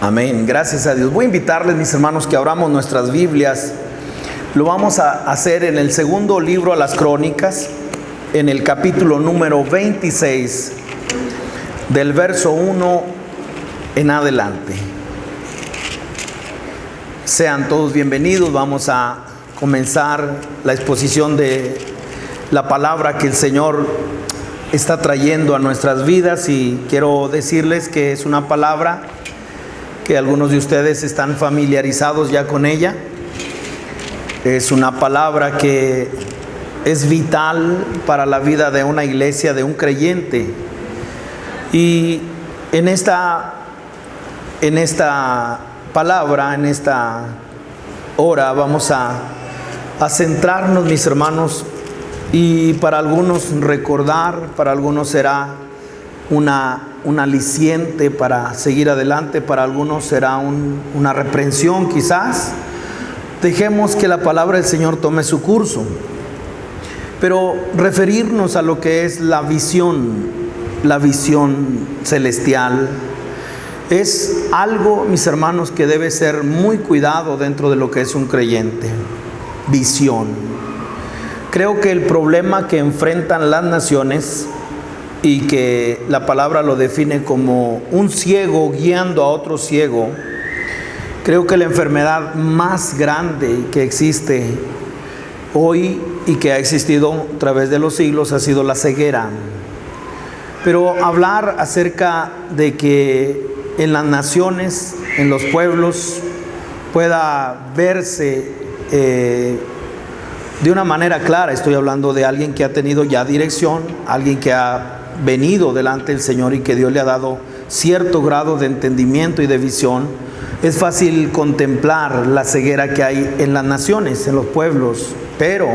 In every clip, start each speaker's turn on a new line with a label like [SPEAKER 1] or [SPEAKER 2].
[SPEAKER 1] Amén, gracias a Dios. Voy a invitarles, mis hermanos, que abramos nuestras Biblias. Lo vamos a hacer en el segundo libro a las Crónicas, en el capítulo número 26, del verso 1 en adelante. Sean todos bienvenidos. Vamos a comenzar la exposición de la palabra que el Señor está trayendo a nuestras vidas, y quiero decirles que es una palabra que algunos de ustedes están familiarizados ya con ella. Es una palabra que es vital para la vida de una iglesia, de un creyente. Y en esta palabra, en esta hora, vamos a centrarnos, mis hermanos, y para algunos recordar, para algunos será un aliciente para seguir adelante, para algunos será una reprensión quizás. Dejemos que la palabra del Señor tome su curso, pero referirnos a lo que es la visión celestial, es algo, mis hermanos, que debe ser muy cuidado dentro de lo que es un creyente. Visión. Creo que el problema que enfrentan las naciones, y que la palabra lo define como un ciego guiando a otro ciego, creo que la enfermedad más grande que existe hoy y que ha existido a través de los siglos ha sido la ceguera. Pero hablar acerca de que en las naciones, en los pueblos, pueda verse de una manera clara, estoy hablando de alguien que ha tenido ya dirección, alguien que ha venido delante del Señor y que Dios le ha dado cierto grado de entendimiento y de visión. Es fácil contemplar la ceguera que hay en las naciones, en los pueblos, pero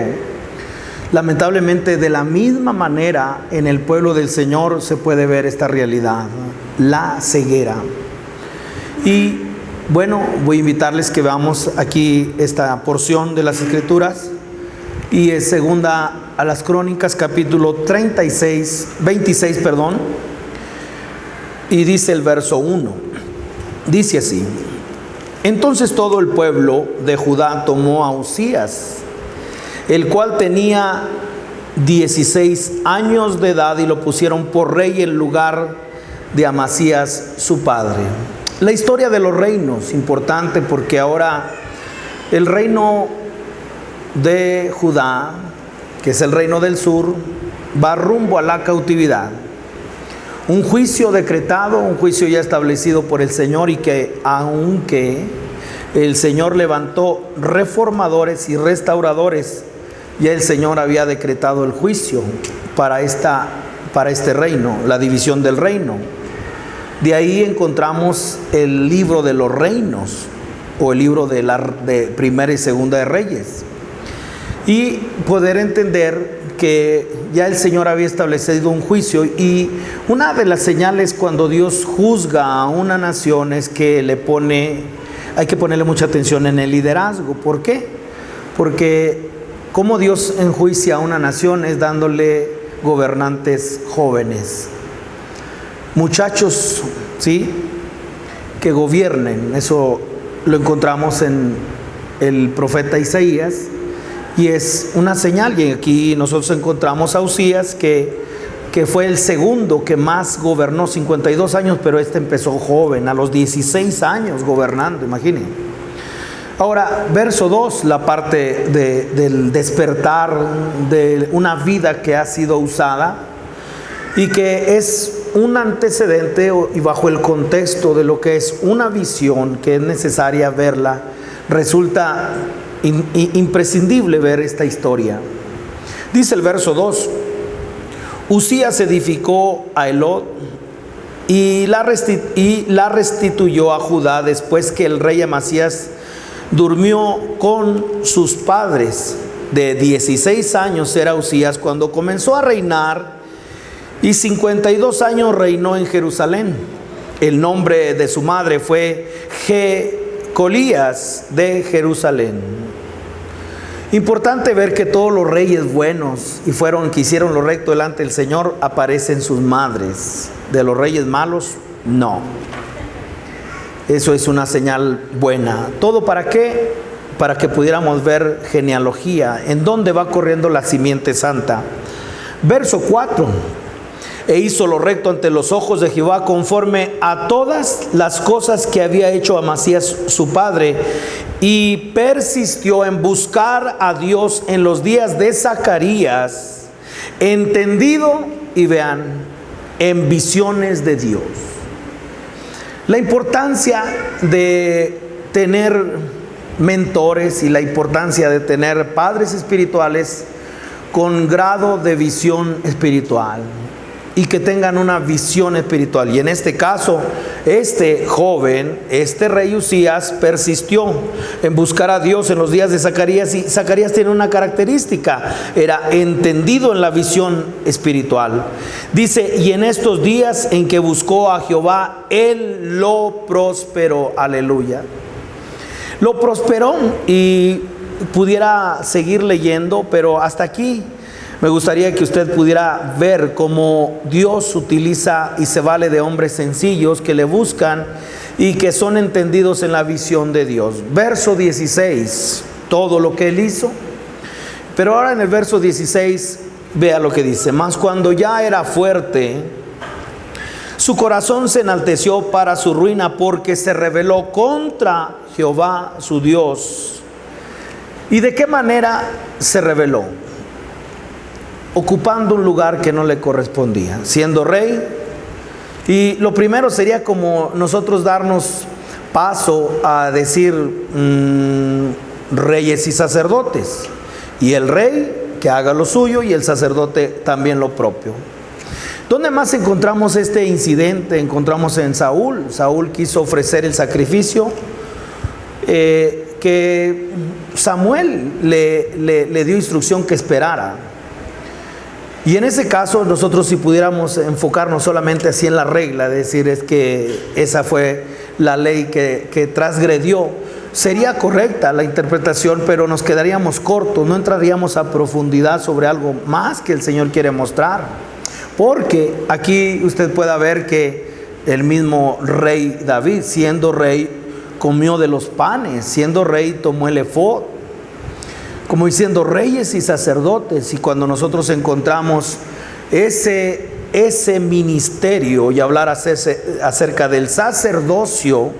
[SPEAKER 1] lamentablemente de la misma manera en el pueblo del Señor se puede ver esta realidad, la ceguera. Y bueno, voy a invitarles que veamos aquí esta porción de las Escrituras, y es segunda a las Crónicas, capítulo 26, y dice el verso 1, dice así: Entonces todo el pueblo de Judá tomó a Uzías, el cual tenía 16 años de edad, y lo pusieron por rey en lugar de Amasías su padre. La historia de los reinos, importante, porque ahora el reino de Judá, que es el reino del sur, va rumbo a la cautividad. Un juicio decretado, un juicio ya establecido por el Señor, y que aunque el Señor levantó reformadores y restauradores, ya el Señor había decretado el juicio para este reino, la división del reino. De ahí encontramos el libro de los reinos, o el libro de Primera y Segunda de Reyes, y poder entender que ya el Señor había establecido un juicio. Y una de las señales cuando Dios juzga a una nación es que hay que ponerle mucha atención en el liderazgo. ¿Por qué? Porque como Dios enjuicia a una nación es dándole gobernantes jóvenes, muchachos, ¿sí?, que gobiernen. Eso lo encontramos en el profeta Isaías, y es una señal. Y aquí nosotros encontramos a Uzías, que fue el segundo que más gobernó, 52 años, pero empezó joven, a los 16 años gobernando, imaginen. Ahora, verso 2, la parte del despertar de una vida que ha sido usada, y que es un antecedente y bajo el contexto de lo que es una visión que es necesaria verla. Resulta imprescindible ver esta historia. Dice el verso 2: Uzías edificó a Elot y la restituyó a Judá después que el rey Amasías durmió con sus padres. De 16 años era Uzías cuando comenzó a reinar, y 52 años reinó en Jerusalén. El nombre de su madre fue Jecolías de Jerusalén. Importante ver que todos los reyes buenos que hicieron lo recto delante del Señor aparecen sus madres. De los reyes malos, no. Eso es una señal buena. ¿Todo para qué? Para que pudiéramos ver genealogía, en dónde va corriendo la simiente santa. Verso 4. E hizo lo recto ante los ojos de Jehová, conforme a todas las cosas que había hecho Amasías su padre, y persistió en buscar a Dios en los días de Zacarías, entendido, y vean, en visiones de Dios. La importancia de tener mentores y la importancia de tener padres espirituales con grado de visión espiritual y que tengan una visión espiritual. Y en este caso, este joven, este rey Uzías, persistió en buscar a Dios en los días de Zacarías, y Zacarías tiene una característica: era entendido en la visión espiritual. Dice, y en estos días en que buscó a Jehová, él lo prosperó. Aleluya. Lo prosperó, y pudiera seguir leyendo, pero hasta aquí me gustaría que usted pudiera ver cómo Dios utiliza y se vale de hombres sencillos que le buscan y que son entendidos en la visión de Dios. Verso 16, todo lo que él hizo. Pero ahora en el verso 16, vea lo que dice: mas cuando ya era fuerte, su corazón se enalteció para su ruina, porque se rebeló contra Jehová su Dios. ¿Y de qué manera se rebeló? Ocupando un lugar que no le correspondía, siendo rey. Y lo primero sería como nosotros darnos paso a decir reyes y sacerdotes, y el rey que haga lo suyo y el sacerdote también lo propio. ¿Dónde más encontramos este incidente? Encontramos en Saúl. Saúl quiso ofrecer el sacrificio que Samuel le dio instrucción que esperara. Y en ese caso, nosotros, si pudiéramos enfocarnos solamente así en la regla, decir es que esa fue la ley que transgredió, sería correcta la interpretación, pero nos quedaríamos cortos, no entraríamos a profundidad sobre algo más que el Señor quiere mostrar. Porque aquí usted puede ver que el mismo rey David, siendo rey, comió de los panes, siendo rey tomó el efod, como diciendo reyes y sacerdotes. Y cuando nosotros encontramos ese ministerio y hablar acerca del sacerdocio,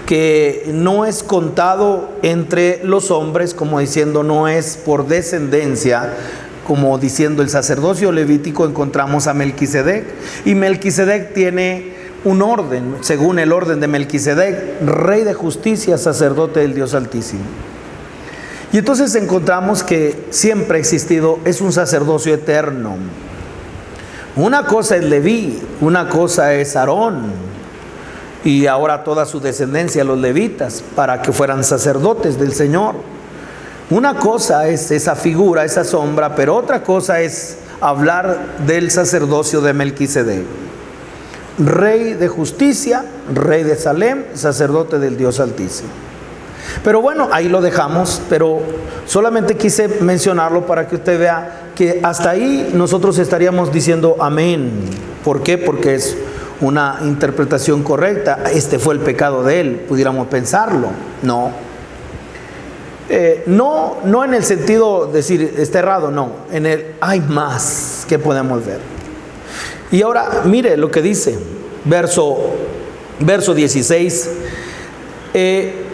[SPEAKER 1] que no es contado entre los hombres, como diciendo no es por descendencia, como diciendo el sacerdocio levítico, encontramos a Melquisedec, y Melquisedec tiene un orden, según el orden de Melquisedec, rey de justicia, sacerdote del Dios Altísimo. Y entonces encontramos que siempre ha existido, es un sacerdocio eterno. Una cosa es Leví, una cosa es Aarón, y ahora toda su descendencia, los levitas, para que fueran sacerdotes del Señor. Una cosa es esa figura, esa sombra, pero otra cosa es hablar del sacerdocio de Melquisedec. Rey de justicia, rey de Salem, sacerdote del Dios Altísimo. Pero bueno, ahí lo dejamos, pero solamente quise mencionarlo para que usted vea que hasta ahí nosotros estaríamos diciendo amén. ¿Por qué? Porque es una interpretación correcta. Este fue el pecado de él, pudiéramos pensarlo. No. No en el sentido de decir está errado, no. En el hay más que podemos ver. Y ahora mire lo que dice, verso 16.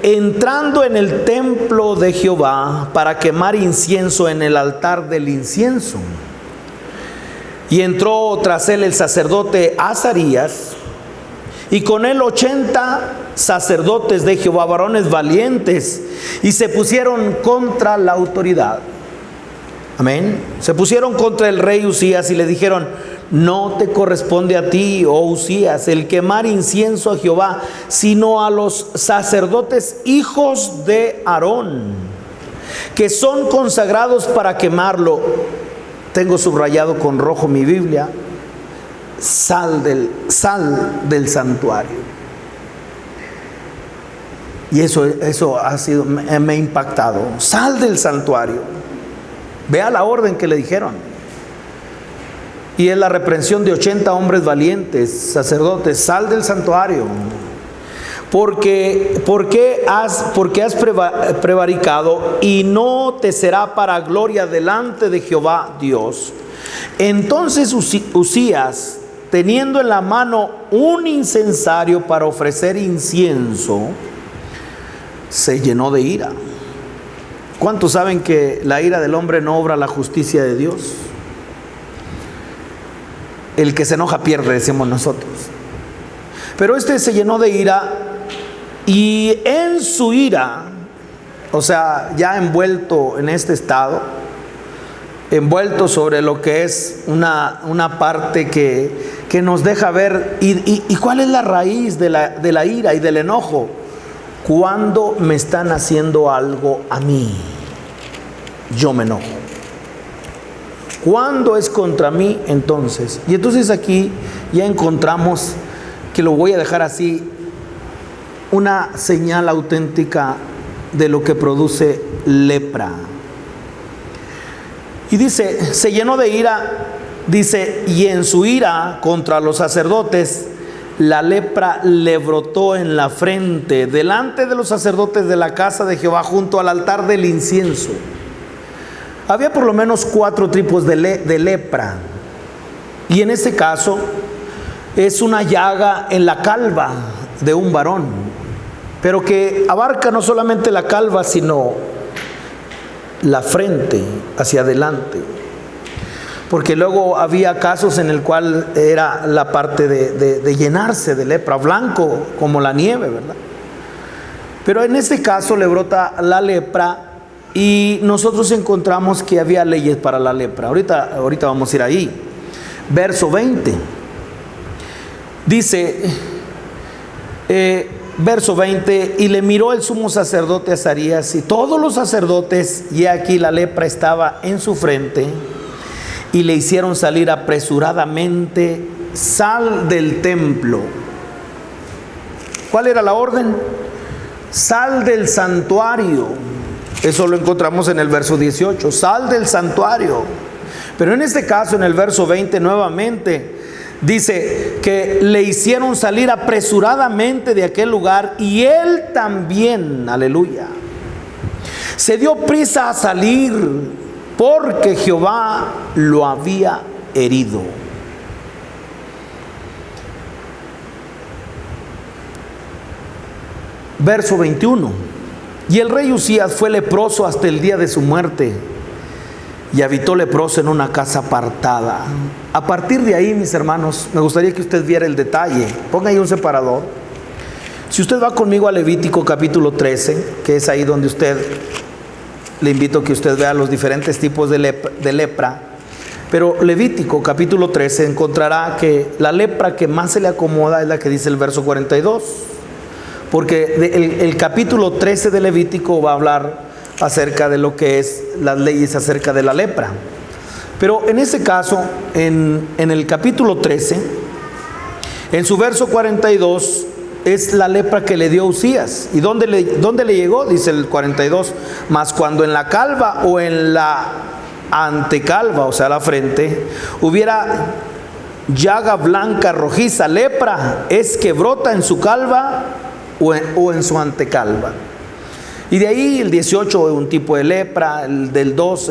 [SPEAKER 1] Entrando en el templo de Jehová para quemar incienso en el altar del incienso. Y entró tras él el sacerdote Azarías, y con él 80 sacerdotes de Jehová, varones valientes, y se pusieron contra la autoridad. Amén. Se pusieron contra el rey Uzías y le dijeron: no te corresponde a ti, oh Uzías, el quemar incienso a Jehová, sino a los sacerdotes hijos de Aarón, que son consagrados para quemarlo. Tengo subrayado con rojo mi Biblia: sal del santuario. Y eso ha sido, me ha impactado. Sal del santuario. Vea la orden que le dijeron. Y es la reprensión de 80 hombres valientes, sacerdotes: sal del santuario. porque has prevaricado, y no te será para gloria delante de Jehová Dios. Entonces Uzías, teniendo en la mano un incensario para ofrecer incienso, se llenó de ira. ¿Cuántos saben que la ira del hombre no obra la justicia de Dios? El que se enoja pierde, decimos nosotros. Pero este se llenó de ira, y en su ira, o sea, ya envuelto en este estado, envuelto sobre lo que es una parte que nos deja ver, y cuál es la raíz de la ira y del enojo. Cuando me están haciendo algo a mí, yo me enojo. Cuando es contra mí, entonces. Y entonces aquí ya encontramos, que lo voy a dejar así, una señal auténtica de lo que produce lepra. Y dice, se llenó de ira, dice, y en su ira contra los sacerdotes, la lepra le brotó en la frente, delante de los sacerdotes de la casa de Jehová, junto al altar del incienso. Había por lo menos 4 tipos de lepra, y en este caso es una llaga en la calva de un varón, pero que abarca no solamente la calva, sino la frente hacia adelante. Porque luego había casos en el cual era la parte de llenarse de lepra, blanco como la nieve, ¿verdad? Pero en este caso le brota la lepra, y nosotros encontramos que había leyes para la lepra. Ahorita vamos a ir ahí. Verso 20. Dice, verso 20, y le miró el sumo sacerdote Azarías y todos los sacerdotes, y aquí la lepra estaba en su frente, y le hicieron salir apresuradamente: sal del templo. ¿Cuál era la orden? Sal del santuario. Eso lo encontramos en el verso 18, sal del santuario. Pero en este caso, en el verso 20 nuevamente, dice que le hicieron salir apresuradamente de aquel lugar, y él también, aleluya, se dio prisa a salir, porque Jehová lo había herido. Verso 21. Y el rey Uzías fue leproso hasta el día de su muerte, y habitó leproso en una casa apartada. A partir de ahí, mis hermanos, me gustaría que usted viera el detalle. Ponga ahí un separador. Si usted va conmigo a Levítico capítulo 13, que es ahí donde le invito a que usted vea los diferentes tipos de lepra. Pero Levítico capítulo 13 encontrará que la lepra que más se le acomoda es la que dice el verso 42. Porque el capítulo 13 de Levítico va a hablar acerca de lo que es las leyes acerca de la lepra. Pero en ese caso, en el capítulo 13, en su verso 42, es la lepra que le dio Uzías. ¿Y dónde le llegó? Dice el 42, mas cuando en la calva o en la antecalva, o sea la frente, hubiera llaga blanca rojiza, lepra es que brota en su calva o en su antecalva. Y de ahí el 18 un tipo de lepra, del 2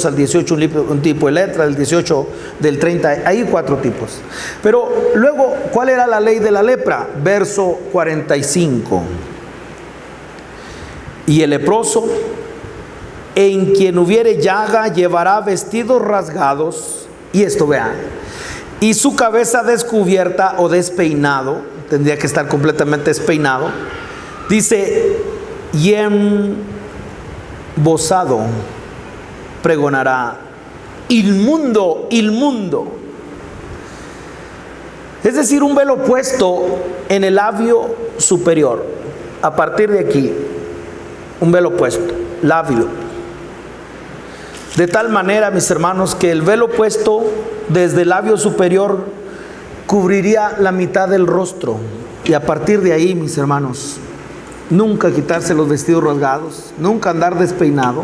[SPEAKER 1] al 18 un tipo de lepra, del 18 del 30, hay 4 tipos. Pero luego, ¿cuál era la ley de la lepra? Verso 45. Y el leproso, en quien hubiere llaga, llevará vestidos rasgados, y esto vean, y su cabeza descubierta o despeinado, tendría que estar completamente despeinado, dice, y embozado pregonará: inmundo, inmundo. Es decir, un velo puesto en el labio superior. A partir de aquí, un velo puesto, labio. De tal manera, mis hermanos, que el velo puesto desde el labio superior cubriría la mitad del rostro. Y a partir de ahí, mis hermanos, nunca quitarse los vestidos rasgados, nunca andar despeinado,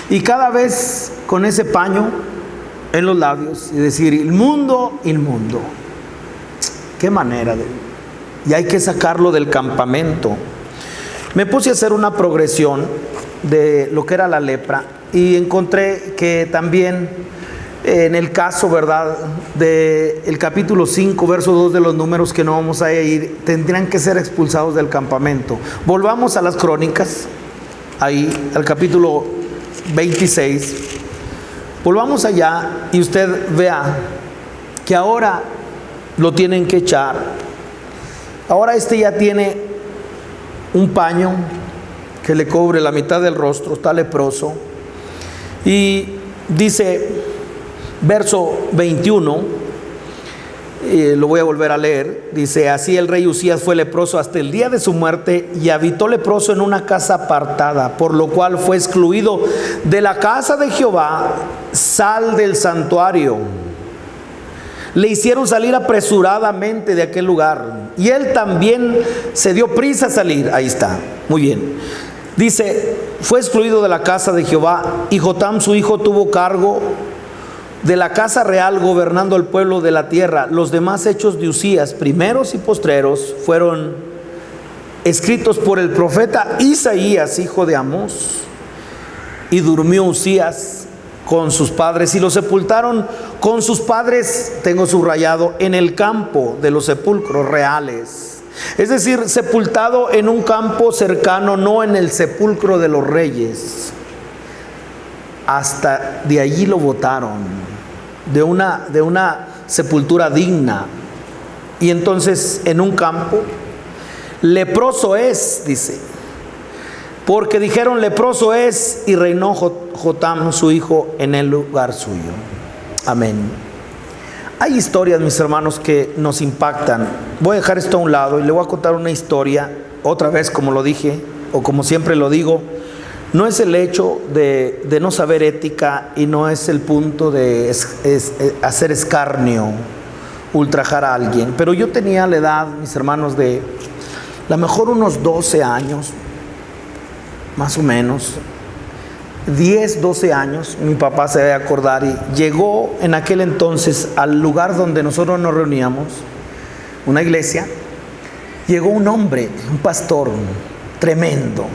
[SPEAKER 1] y cada vez con ese paño en los labios y decir: inmundo, inmundo. Qué manera y hay que sacarlo del campamento. Me puse a hacer una progresión de lo que era la lepra y encontré que también en el caso, ¿verdad?, del capítulo 5, verso 2 de los números, que no vamos a ir, tendrían que ser expulsados del campamento. Volvamos a las crónicas, ahí al capítulo 26. Volvamos allá y usted vea que ahora lo tienen que echar. Ahora ya tiene un paño que le cubre la mitad del rostro, está leproso. Y dice, verso 21, lo voy a volver a leer, dice: así el rey Usías fue leproso hasta el día de su muerte, y habitó leproso en una casa apartada, por lo cual fue excluido de la casa de Jehová. Sal del santuario. Le hicieron salir apresuradamente de aquel lugar, y él también se dio prisa a salir. Ahí está, muy bien. Dice, fue excluido de la casa de Jehová, y Jotam su hijo tuvo cargo de la casa real, gobernando el pueblo de la tierra. Los demás hechos de Usías, primeros y postreros, fueron escritos por el profeta Isaías, hijo de Amós. Y durmió Usías con sus padres, y lo sepultaron con sus padres, tengo subrayado, en el campo de los sepulcros reales. Es decir, sepultado en un campo cercano, no en el sepulcro de los reyes. Hasta de allí lo botaron, de una sepultura digna. Y entonces en un campo, leproso es, dice, porque dijeron leproso es, y reinó Jotam su hijo en el lugar suyo. Amén. Hay historias, mis hermanos, que nos impactan. Voy a dejar esto a un lado y le voy a contar una historia, otra vez, como lo dije, o como siempre lo digo. No es el hecho de no saber ética, y no es el punto de hacer escarnio, ultrajar a alguien. Pero yo tenía la edad, mis hermanos, de a lo mejor unos 12 años, más o menos, 10, 12 años. Mi papá se debe acordar, y llegó en aquel entonces al lugar donde nosotros nos reuníamos, una iglesia. Llegó un hombre, un pastor tremendo.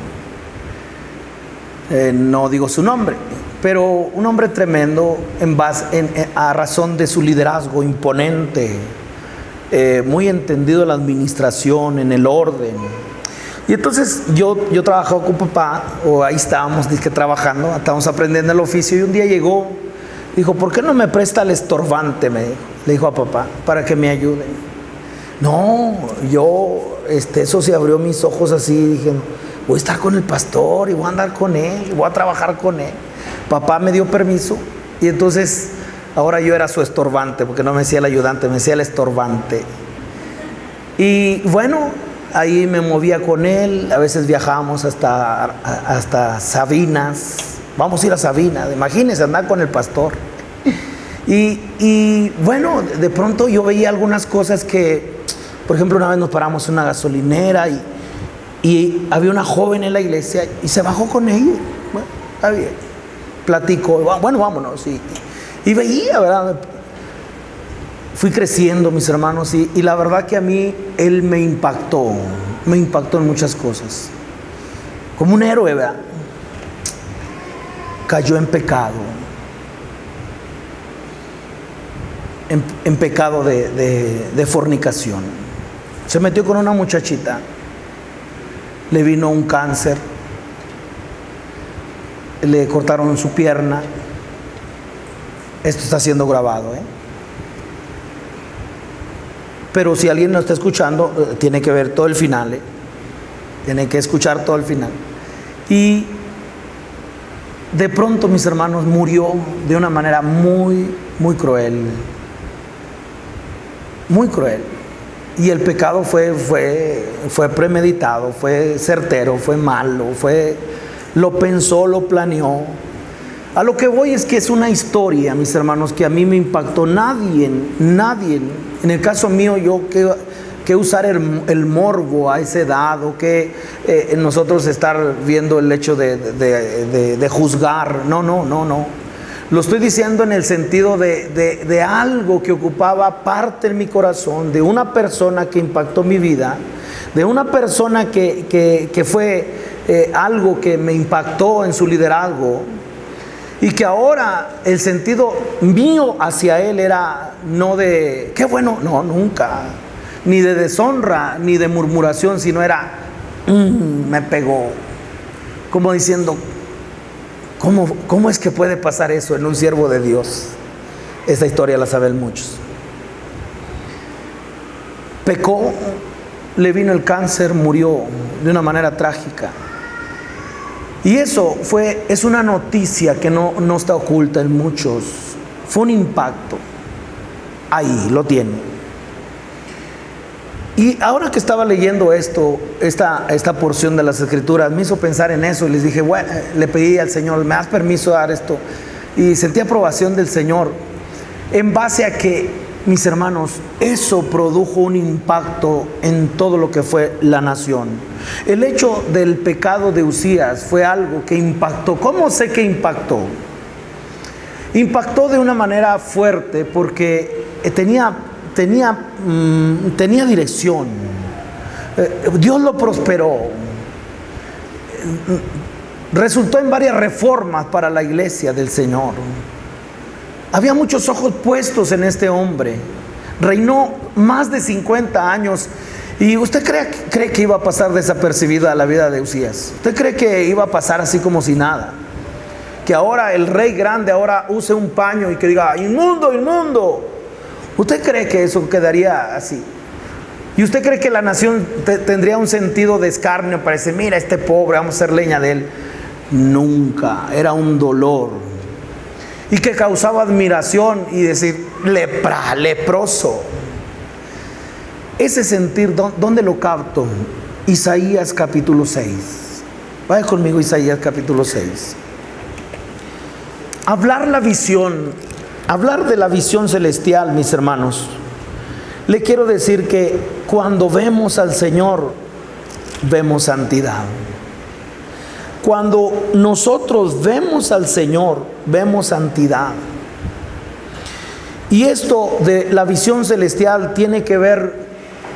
[SPEAKER 1] No digo su nombre, pero un hombre tremendo a razón de su liderazgo imponente, muy entendido en la administración, en el orden. Y entonces yo trabajaba con papá, o ahí estábamos trabajando, estábamos aprendiendo el oficio, y un día llegó, dijo: ¿por qué no me presta el estorbante? Le dijo a papá, para que me ayude. No, eso se abrió mis ojos así, dije: voy a estar con el pastor y voy a andar con él, voy a trabajar con él. Papá me dio permiso, y entonces ahora yo era su estorbante, porque no me decía el ayudante, me decía el estorbante. Y bueno, ahí me movía con él. A veces viajábamos hasta Sabinas. Vamos a ir a Sabinas, imagínense andar con el pastor. Y bueno, de pronto yo veía algunas cosas que, por ejemplo, una vez nos paramos en una gasolinera, y había una joven en la iglesia, y se bajó con ella. Bueno, está bien, platicó, bueno, vámonos. Y veía, ¿verdad? Fui creciendo, mis hermanos, y la verdad que a mí él me impactó en muchas cosas. Como un héroe, ¿verdad? Cayó en pecado. En pecado de fornicación. Se metió con una muchachita. Le vino un cáncer, le cortaron su pierna. Esto está siendo grabado, pero si alguien no está escuchando, tiene que ver todo el final, tiene que escuchar todo el final. Y de pronto, mis hermanos, murió de una manera muy, muy cruel, muy cruel. Y el pecado fue premeditado, fue certero, fue malo, lo pensó, lo planeó. A lo que voy es que es una historia, mis hermanos, que a mí me impactó. Nadie, en el caso mío, yo que usar el morbo a esa edad, o que nosotros estar viendo el hecho de juzgar. No. Lo estoy diciendo en el sentido de algo que ocupaba parte en mi corazón, de una persona que impactó mi vida, de una persona que fue algo que me impactó en su liderazgo, y que ahora el sentido mío hacia él era no de qué bueno, no, nunca, ni de deshonra, ni de murmuración, sino era me pegó, como diciendo, ¿cómo es que puede pasar eso en un siervo de Dios? Esta historia la saben muchos. Pecó, le vino el cáncer, murió de una manera trágica. Y eso es una noticia que no está oculta en muchos. Fue un impacto. Ahí lo tiene. Y ahora que estaba leyendo esta porción de las Escrituras, me hizo pensar en eso y les dije, bueno, le pedí al Señor, ¿me das permiso de dar esto? Y sentí aprobación del Señor en base a que, mis hermanos, eso produjo un impacto en todo lo que fue la nación. El hecho del pecado de Uzías fue algo que impactó. ¿Cómo sé que impactó? Impactó de una manera fuerte porque tenía dirección. Dios lo prosperó. Resultó en varias reformas para la iglesia del Señor. Había muchos ojos puestos en este hombre. Reinó más de 50 años. ¿Y usted cree que iba a pasar desapercibida la vida de Uzías? ¿Usted cree que iba a pasar así como si nada? Que ahora el rey grande ahora use un paño y que diga, inmundo, inmundo. ¿Usted cree que eso quedaría así? ¿Y usted cree que la nación tendría un sentido de escarnio para decir, mira, este pobre, vamos a hacer leña de él? Nunca. Era un dolor. Y que causaba admiración y decir, leproso. Ese sentir, ¿dónde lo capto? Isaías capítulo 6. Vaya conmigo, Isaías capítulo 6. Hablar de la visión celestial, mis hermanos. Le quiero decir que cuando vemos al Señor, vemos santidad. Cuando nosotros vemos al Señor, vemos santidad. Y esto de la visión celestial tiene que ver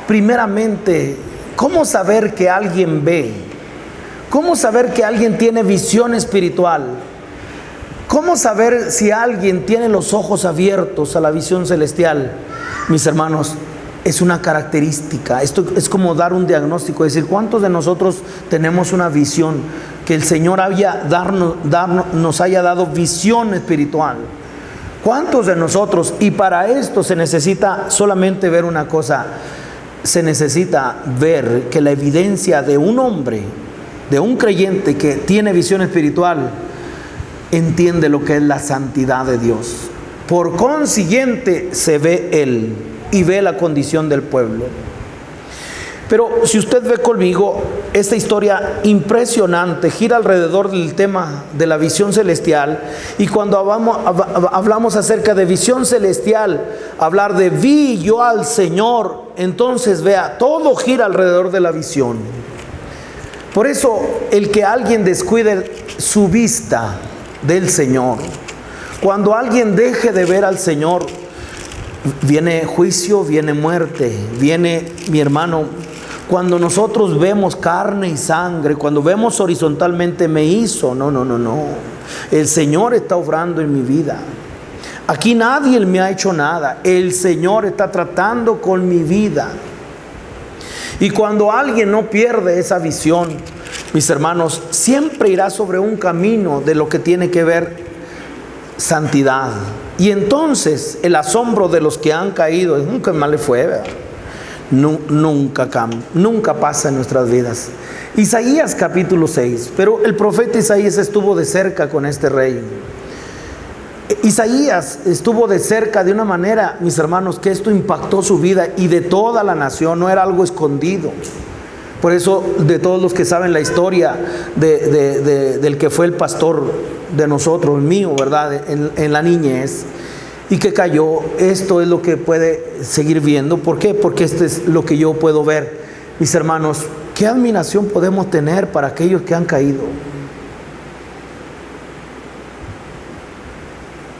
[SPEAKER 1] primeramente, ¿cómo saber que alguien ve? ¿Cómo saber que alguien tiene visión espiritual? ¿Cómo saber si alguien tiene los ojos abiertos a la visión celestial? Mis hermanos, es una característica. Esto es como dar un diagnóstico, es decir, ¿cuántos de nosotros tenemos una visión? Que el Señor nos haya dado visión espiritual. ¿Cuántos de nosotros? Y para esto se necesita solamente ver una cosa. Se necesita ver que la evidencia de un hombre, de un creyente que tiene visión espiritual, entiende lo que es la santidad de Dios. Por consiguiente, se ve él y ve la condición del pueblo. Pero si usted ve conmigo, esta historia impresionante gira alrededor del tema de la visión celestial. Y cuando hablamos acerca de visión celestial, hablar de vi yo al Señor, entonces vea, todo gira alrededor de la visión. Por eso, el que alguien descuide su vista del Señor, cuando alguien deje de ver al Señor, viene juicio, viene muerte, viene, mi hermano, cuando nosotros vemos carne y sangre, cuando vemos horizontalmente me hizo, no, el Señor está obrando en mi vida. Aquí nadie me ha hecho nada, el Señor está tratando con mi vida. Y cuando alguien no pierde esa visión, mis hermanos, siempre irá sobre un camino de lo que tiene que ver santidad. Y entonces el asombro de los que han caído, nunca mal le fue, ¿verdad? Nunca pasa en nuestras vidas. Isaías capítulo 6. Pero el profeta Isaías estuvo de cerca con este rey. Isaías estuvo de cerca de una manera, mis hermanos, que esto impactó su vida y de toda la nación. No era algo escondido. Por eso, de todos los que saben la historia del que fue el pastor de nosotros, mío, ¿verdad? En la niñez, y que cayó, esto es lo que puede seguir viendo. ¿Por qué? Porque esto es lo que yo puedo ver. Mis hermanos, ¿qué admiración podemos tener para aquellos que han caído?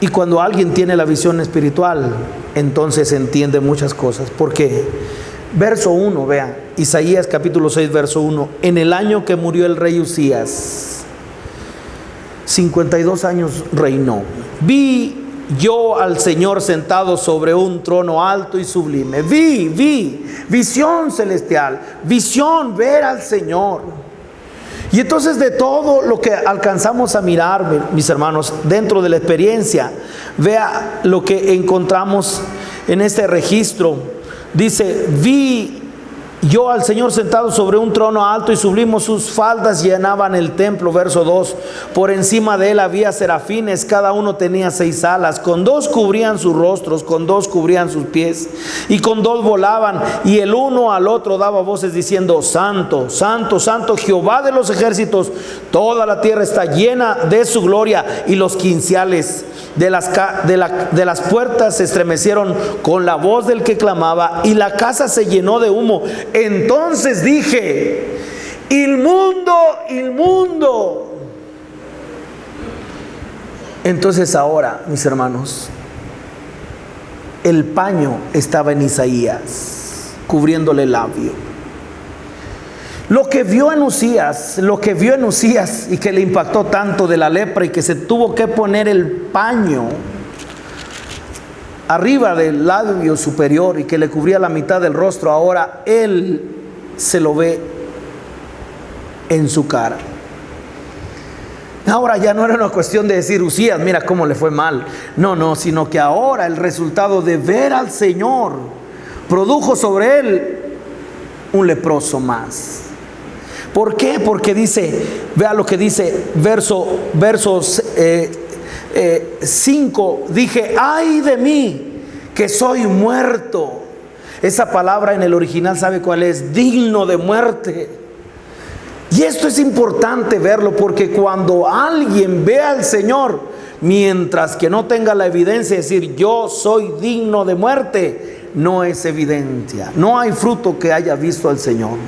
[SPEAKER 1] Y cuando alguien tiene la visión espiritual, entonces entiende muchas cosas. ¿Por qué? Verso 1, vea, Isaías capítulo 6, verso 1. En el año que murió el rey Usías, 52 años reinó. Vi yo al Señor sentado sobre un trono alto y sublime. Visión celestial, visión, ver al Señor. Y entonces de todo lo que alcanzamos a mirar, mis hermanos, dentro de la experiencia, vea lo que encontramos en este registro. Dice, vi yo al Señor sentado sobre un trono alto y sublime, sus faldas llenaban el templo. Verso 2, por encima de él había serafines, cada uno tenía 6 alas, con 2 cubrían sus rostros, con 2 cubrían sus pies, y con 2 volaban, y el uno al otro daba voces diciendo, Santo, Santo, Santo, Jehová de los ejércitos, toda la tierra está llena de su gloria. Y los quiciales de las puertas se estremecieron con la voz del que clamaba, y la casa se llenó de humo. Entonces dije, inmundo. Entonces ahora, mis hermanos, el paño estaba en Isaías, cubriéndole el labio. Lo que vio en Usías y que le impactó tanto de la lepra y que se tuvo que poner el paño arriba del labio superior y que le cubría la mitad del rostro, ahora él se lo ve en su cara. Ahora ya no era una cuestión de decir, Usías, mira cómo le fue mal. No, sino que ahora el resultado de ver al Señor produjo sobre él un leproso más. ¿Por qué? Porque dice, vea lo que dice versos 5, dije, ay de mí, que soy muerto. Esa palabra en el original, ¿sabe cuál es? Digno de muerte. Y esto es importante verlo, porque cuando alguien ve al Señor, mientras que no tenga la evidencia de decir yo soy digno de muerte, no es evidencia, no hay fruto que haya visto al Señor.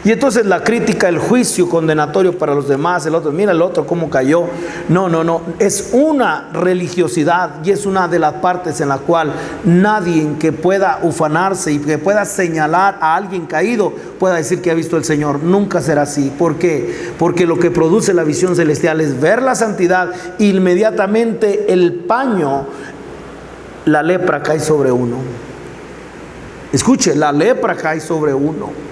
[SPEAKER 1] Y entonces la crítica, el juicio condenatorio para los demás, el otro, mira el otro cómo cayó. No, es una religiosidad y es una de las partes en la cual nadie que pueda ufanarse y que pueda señalar a alguien caído pueda decir que ha visto al Señor. Nunca será así. ¿Por qué? Porque lo que produce la visión celestial es ver la santidad. Inmediatamente el paño, la lepra cae sobre uno. Escuche, la lepra cae sobre uno.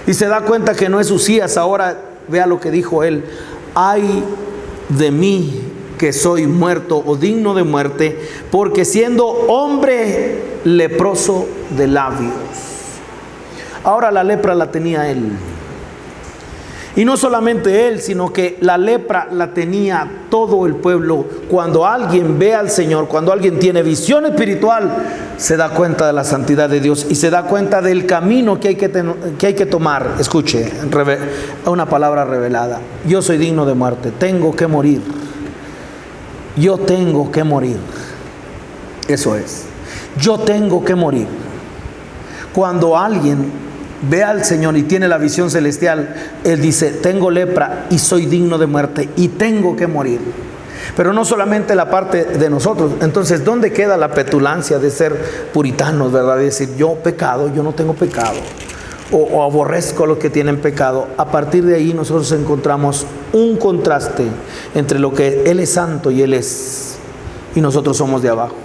[SPEAKER 1] Y se da cuenta que no es Usías. Ahora vea lo que dijo él: ay de mí, que soy muerto o digno de muerte, porque siendo hombre leproso de labios. Ahora la lepra la tenía él. Y no solamente él, sino que la lepra la tenía todo el pueblo. Cuando alguien ve al Señor, cuando alguien tiene visión espiritual, se da cuenta de la santidad de Dios y se da cuenta del camino que hay que tomar. Escuche, una palabra revelada: yo soy digno de muerte, tengo que morir. Yo tengo que morir. Eso es, yo tengo que morir. Cuando alguien ve al Señor y tiene la visión celestial, él dice: tengo lepra y soy digno de muerte y tengo que morir. Pero no solamente la parte de nosotros. Entonces, ¿dónde queda la petulancia de ser puritanos, verdad? De decir, yo pecado, yo no tengo pecado, o aborrezco a los que tienen pecado. A partir de ahí nosotros encontramos un contraste entre lo que Él es santo y Él es, y nosotros somos de abajo.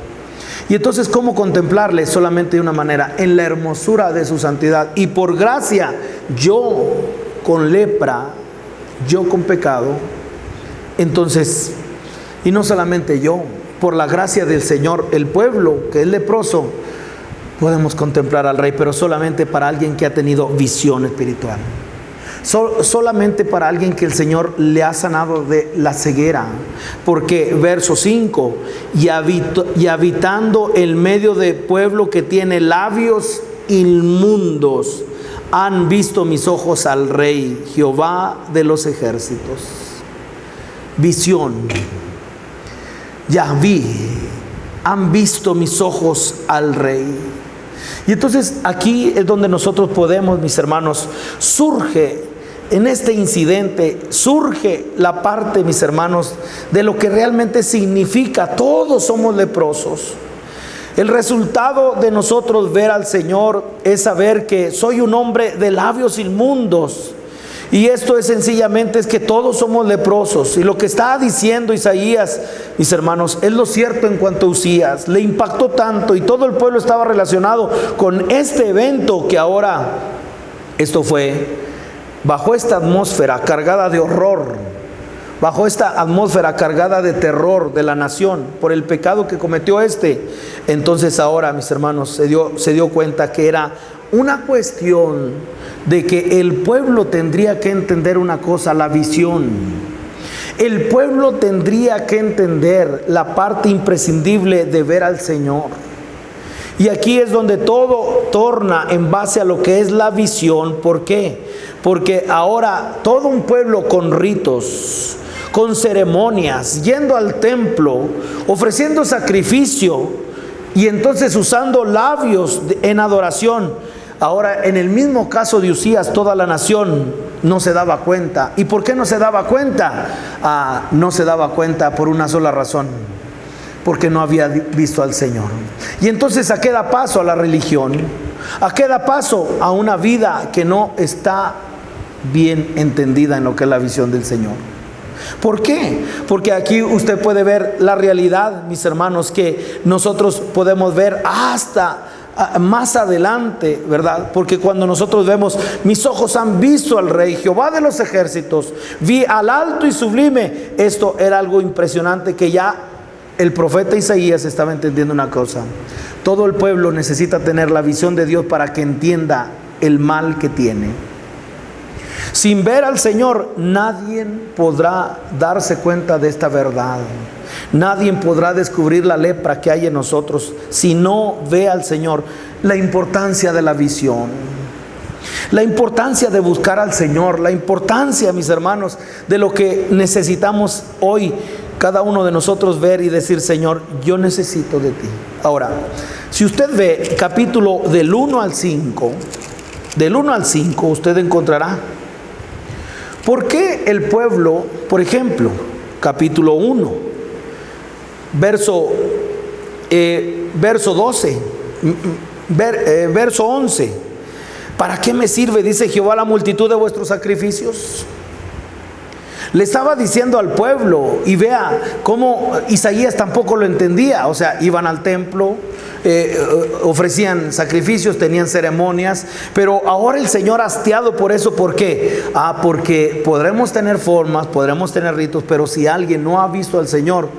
[SPEAKER 1] Y entonces, ¿cómo contemplarle? Solamente de una manera: en la hermosura de su santidad. Y por gracia, yo con lepra, yo con pecado, entonces, y no solamente yo, por la gracia del Señor, el pueblo que es leproso, podemos contemplar al Rey, pero solamente para alguien que ha tenido visión espiritual. Solamente para alguien que el Señor le ha sanado de la ceguera. Porque verso 5, y habitando en medio de pueblo que tiene labios inmundos, han visto mis ojos al Rey, Jehová de los ejércitos. Visión. Ya vi, han visto mis ojos al Rey. Y entonces aquí es donde nosotros podemos, mis hermanos, surge en este incidente surge la parte, mis hermanos, de lo que realmente significa. Todos somos leprosos. El resultado de nosotros ver al Señor es saber que soy un hombre de labios inmundos. Y esto es sencillamente que todos somos leprosos. Y lo que está diciendo Isaías, mis hermanos, es lo cierto en cuanto a Usías. Le impactó tanto y todo el pueblo estaba relacionado con este evento que ahora esto fue bajo esta atmósfera cargada de horror. Bajo esta atmósfera cargada de terror de la nación por el pecado que cometió entonces ahora, mis hermanos, se dio cuenta que era una cuestión de que el pueblo tendría que entender una cosa, la visión. El pueblo tendría que entender la parte imprescindible de ver al Señor. Y aquí es donde todo torna en base a lo que es la visión. ¿Por qué? Porque ahora todo un pueblo con ritos, con ceremonias, yendo al templo, ofreciendo sacrificio y entonces usando labios en adoración. Ahora, en el mismo caso de Usías, toda la nación no se daba cuenta. ¿Y por qué no se daba cuenta? No se daba cuenta por una sola razón: porque no había visto al Señor. Y entonces, ¿a qué da paso? A la religión. ¿A qué da paso? A una vida que no está bien entendida en lo que es la visión del Señor. ¿Por qué? Porque aquí usted puede ver la realidad, mis hermanos, que nosotros podemos ver hasta más adelante, ¿verdad? Porque cuando nosotros vemos, mis ojos han visto al Rey, Jehová de los ejércitos, vi al alto y sublime. Esto era algo impresionante, que ya el profeta Isaías estaba entendiendo una cosa: todo el pueblo necesita tener la visión de Dios para que entienda el mal que tiene. Sin ver al Señor, nadie podrá darse cuenta de esta verdad. Nadie podrá descubrir la lepra que hay en nosotros si no ve al Señor. La importancia de la visión, la importancia de buscar al Señor, la importancia, mis hermanos, de lo que necesitamos hoy cada uno de nosotros ver y decir: Señor, yo necesito de ti. Ahora, si usted ve capítulo del 1 al 5, usted encontrará por qué el pueblo, por ejemplo, capítulo 1, verso 12, verso 11: ¿para qué me sirve, dice Jehová, la multitud de vuestros sacrificios? Le estaba diciendo al pueblo, y vea cómo Isaías tampoco lo entendía. O sea, iban al templo, ofrecían sacrificios, tenían ceremonias, pero ahora el Señor hastiado por eso. ¿Por qué? Porque podremos tener formas, podremos tener ritos, pero si alguien no ha visto al Señor,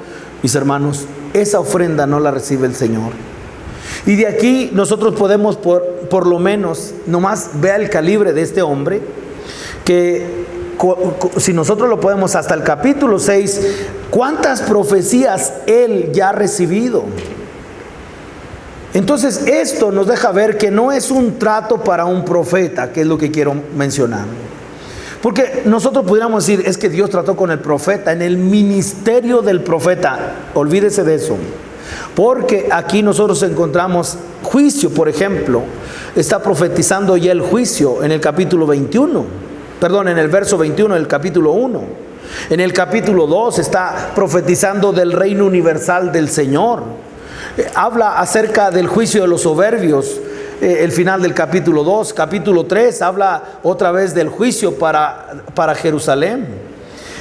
[SPEAKER 1] mis hermanos, esa ofrenda no la recibe el Señor. Y de aquí nosotros podemos por lo menos, nomás vea el calibre de este hombre, que si nosotros lo podemos hasta el capítulo 6, ¿cuántas profecías él ya ha recibido? Entonces esto nos deja ver que no es un trato para un profeta, que es lo que quiero mencionar. Porque nosotros pudiéramos decir: es que Dios trató con el profeta, en el ministerio del profeta. Olvídese de eso, porque aquí nosotros encontramos juicio. Por ejemplo, está profetizando ya el juicio en el capítulo 21. Perdón, en el verso 21 del capítulo 1. En el capítulo 2 está profetizando del reino universal del Señor. Habla acerca del juicio de los soberbios, el final del capítulo 2. Capítulo 3 habla otra vez del juicio para Jerusalén.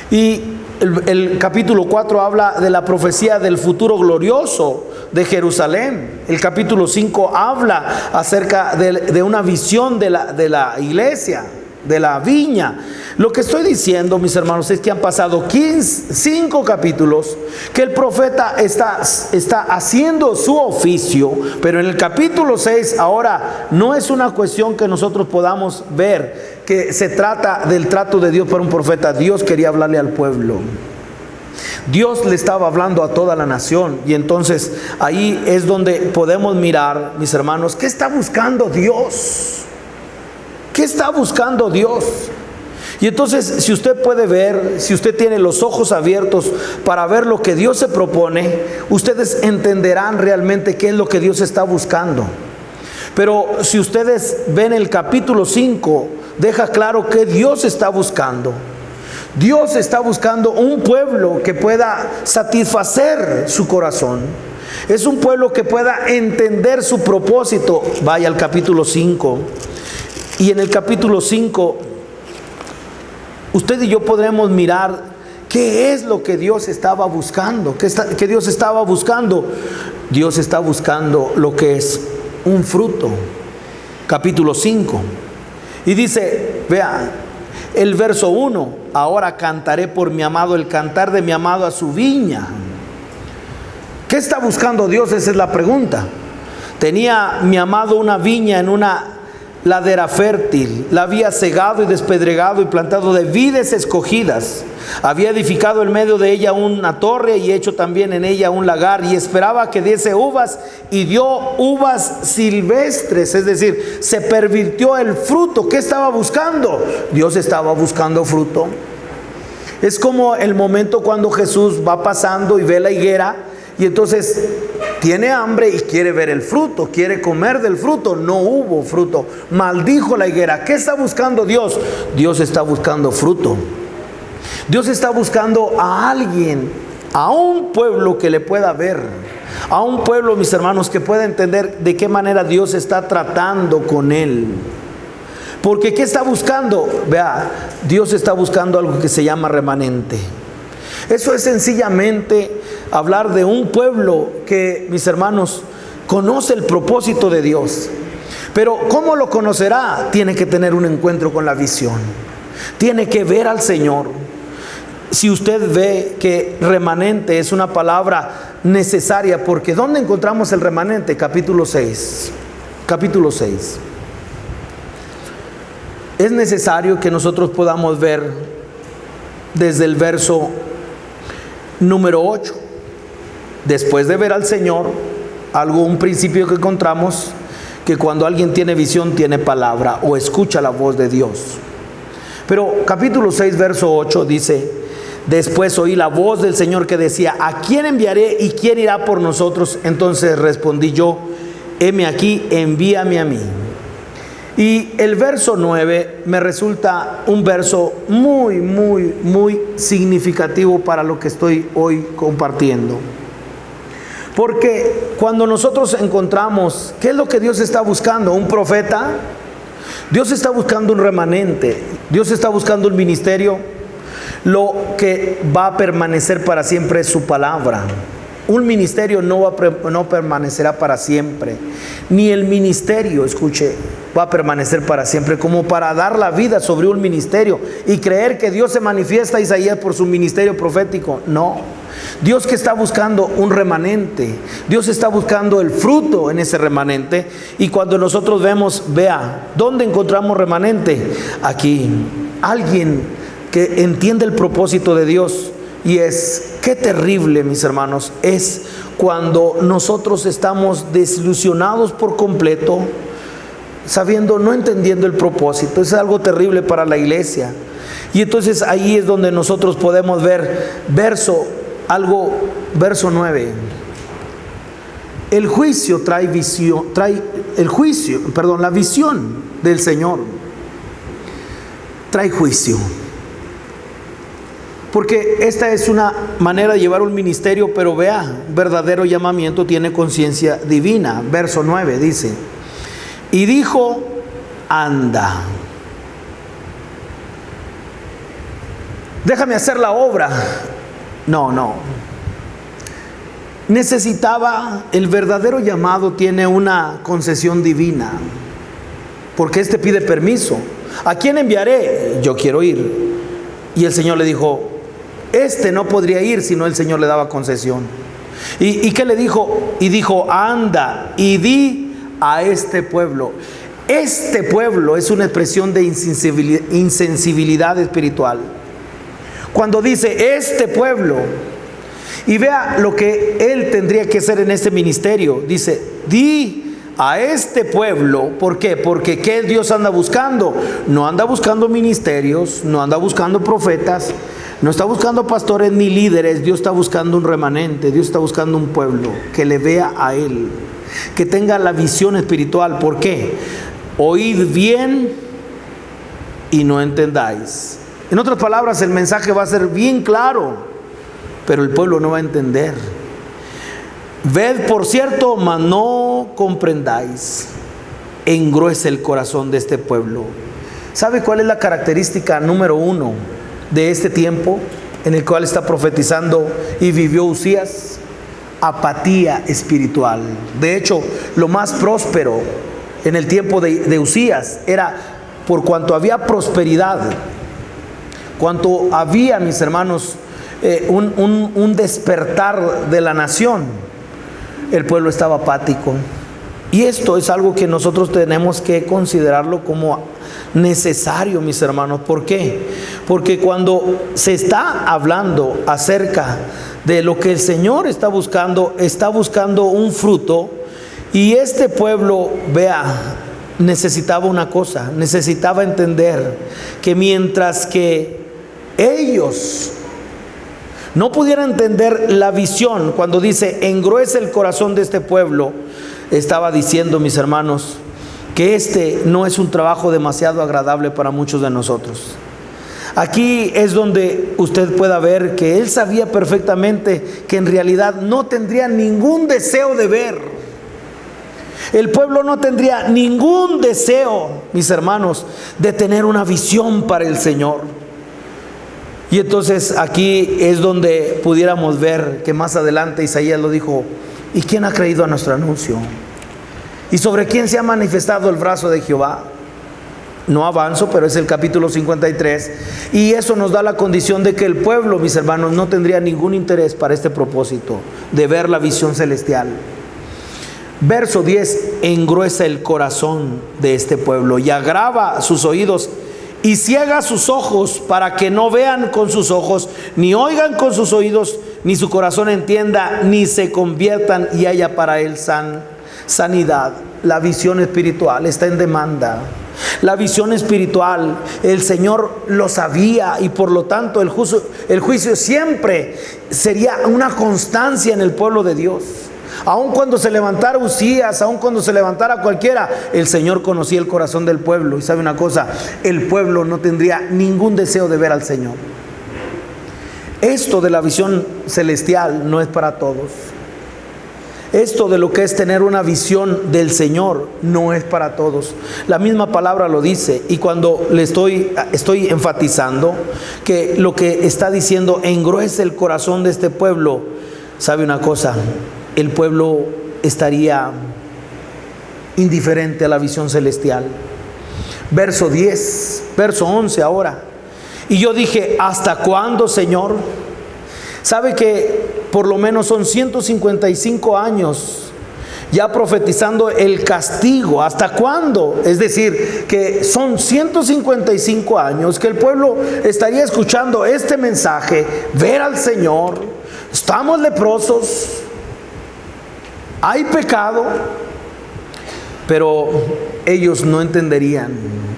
[SPEAKER 1] Y el capítulo 4 habla de la profecía del futuro glorioso de Jerusalén. El capítulo 5 habla acerca de una visión de la iglesia, de la viña. Lo que estoy diciendo, mis hermanos, es que han pasado 5 capítulos que el profeta está haciendo su oficio, pero en el capítulo 6 ahora no es una cuestión que nosotros podamos ver que se trata del trato de Dios para un profeta. Dios quería hablarle al pueblo. Dios le estaba hablando a toda la nación. Y entonces ahí es donde podemos mirar, mis hermanos, ¿qué está buscando Dios? ¿Qué está buscando Dios? Y entonces, si usted puede ver, si usted tiene los ojos abiertos para ver lo que Dios se propone, ustedes entenderán realmente qué es lo que Dios está buscando. Pero si ustedes ven el capítulo 5, deja claro que Dios está buscando. Dios está buscando un pueblo que pueda satisfacer su corazón. Es un pueblo que pueda entender su propósito. Vaya al capítulo 5. Y en el capítulo 5, usted y yo podremos mirar qué es lo que Dios estaba buscando. ¿Qué Dios estaba buscando? Dios está buscando lo que es un fruto. Capítulo 5. Y dice, vea, el verso 1, ahora cantaré por mi amado el cantar de mi amado a su viña. ¿Qué está buscando Dios? Esa es la pregunta. Tenía mi amado una viña en una ladera fértil, la había cegado y despedregado y plantado de vides escogidas. Había edificado en medio de ella una torre y hecho también en ella un lagar, y esperaba que diese uvas, y dio uvas silvestres, es decir, se pervirtió el fruto. ¿Qué estaba buscando? Dios estaba buscando fruto. Es como el momento cuando Jesús va pasando y ve la higuera, y entonces tiene hambre y quiere ver el fruto, quiere comer del fruto. No hubo fruto, maldijo la higuera. ¿Qué está buscando Dios? Dios está buscando fruto. Dios está buscando a alguien, a un pueblo que le pueda ver, a un pueblo, mis hermanos, que pueda entender de qué manera Dios está tratando con él. Porque ¿qué está buscando? Vea, Dios está buscando algo que se llama remanente. Eso es sencillamente hablar de un pueblo que, mis hermanos, conoce el propósito de Dios. Pero ¿cómo lo conocerá? Tiene que tener un encuentro con la visión. Tiene que ver al Señor. Si usted ve que remanente es una palabra necesaria, porque ¿dónde encontramos el remanente? Capítulo 6. Capítulo 6. Es necesario que nosotros podamos ver desde el verso número 8. Después de ver al Señor, un principio que encontramos, que cuando alguien tiene visión, tiene palabra o escucha la voz de Dios. Pero capítulo 6, verso 8 dice: después oí la voz del Señor que decía: ¿a quién enviaré y quién irá por nosotros? Entonces respondí yo: heme aquí, envíame a mí. Y el verso 9 me resulta un verso muy significativo para lo que estoy hoy compartiendo. Porque cuando nosotros encontramos, ¿qué es lo que Dios está buscando? ¿Un profeta? Dios está buscando un remanente. Dios está buscando un ministerio. Lo que va a permanecer para siempre es su palabra. Un ministerio no permanecerá para siempre. Ni el ministerio, escuche, va a permanecer para siempre, como para dar la vida sobre un ministerio y creer que Dios se manifiesta a Isaías por su ministerio profético. No. Dios que está buscando un remanente. Dios está buscando el fruto en ese remanente. Y cuando nosotros vemos, vea, ¿dónde encontramos remanente? Aquí. Alguien que entiende el propósito de Dios. Y qué terrible, mis hermanos, es cuando nosotros estamos desilusionados por completo, no entendiendo el propósito. Es algo terrible para la iglesia. Y entonces ahí es donde nosotros podemos ver verso 9. El juicio la visión del Señor trae juicio. Porque esta es una manera de llevar un ministerio, pero vea, verdadero llamamiento tiene conciencia divina. Verso 9 dice: y dijo, anda, déjame hacer la obra. No. Necesitaba, el verdadero llamado tiene una concesión divina, porque este pide permiso. ¿A quién enviaré? Yo quiero ir. Y el Señor le dijo: este no podría ir, si no el Señor le daba concesión. ¿Y qué le dijo? Y dijo: anda y di a este pueblo. Este pueblo es una expresión de insensibilidad espiritual. Cuando dice este pueblo, y vea lo que él tendría que hacer en este ministerio, dice: di a este pueblo. ¿Por qué? Porque ¿qué Dios anda buscando? No anda buscando ministerios, no anda buscando profetas, no está buscando pastores ni líderes. Dios está buscando un remanente. Dios está buscando un pueblo que le vea a Él, que tenga la visión espiritual. ¿Por qué? Oíd bien y no entendáis. En otras palabras, el mensaje va a ser bien claro, pero el pueblo no va a entender. Ved por cierto, mas no comprendáis. Engruece el corazón de este pueblo. ¿Sabe cuál es la característica número uno de este tiempo en el cual está profetizando y vivió Uzías? Apatía espiritual. De hecho, lo más próspero en el tiempo de Uzías era por cuanto había prosperidad, cuanto había, mis hermanos, un despertar de la nación. El pueblo estaba apático. Y esto es algo que nosotros tenemos que considerarlo como necesario, mis hermanos. ¿Por qué? Porque cuando se está hablando acerca de lo que el Señor está buscando un fruto. Y este pueblo, vea, necesitaba una cosa, necesitaba entender que mientras que ellos no pudieran entender la visión, cuando dice engruece el corazón de este pueblo, estaba diciendo, mis hermanos, que este no es un trabajo demasiado agradable para muchos de nosotros. Aquí es donde usted pueda ver que él sabía perfectamente que en realidad no tendría ningún deseo de ver. El pueblo no tendría ningún deseo, mis hermanos, de tener una visión para el Señor. Y entonces aquí es donde pudiéramos ver que más adelante Isaías lo dijo: ¿y quién ha creído a nuestro anuncio? ¿Y sobre quién se ha manifestado el brazo de Jehová? No avanzo, pero es el capítulo 53. Y eso nos da la condición de que el pueblo, mis hermanos, no tendría ningún interés para este propósito de ver la visión celestial. Verso 10: engruesa el corazón de este pueblo y agrava sus oídos y ciega sus ojos, para que no vean con sus ojos, ni oigan con sus oídos, ni su corazón entienda, ni se conviertan y haya para él sanidad. La visión espiritual está en demanda. La visión espiritual, el Señor lo sabía, y por lo tanto el juicio siempre sería una constancia en el pueblo de Dios. Aun cuando se levantara Uzías, aun cuando se levantara cualquiera, el Señor conocía el corazón del pueblo. Y sabe una cosa, el pueblo no tendría ningún deseo de ver al Señor. Esto de la visión celestial no es para todos. Esto de lo que es tener una visión del Señor no es para todos. La misma palabra lo dice, y cuando le estoy enfatizando que lo que está diciendo engruece el corazón de este pueblo, sabe una cosa, el pueblo estaría indiferente a la visión celestial. Verso 10, verso 11 ahora. Y yo dije: ¿hasta cuándo, Señor? Sabe que por lo menos son 155 años ya profetizando el castigo. ¿Hasta cuándo? Es decir, que son 155 años que el pueblo estaría escuchando este mensaje: ver al Señor, estamos leprosos, hay pecado. Pero ellos no entenderían.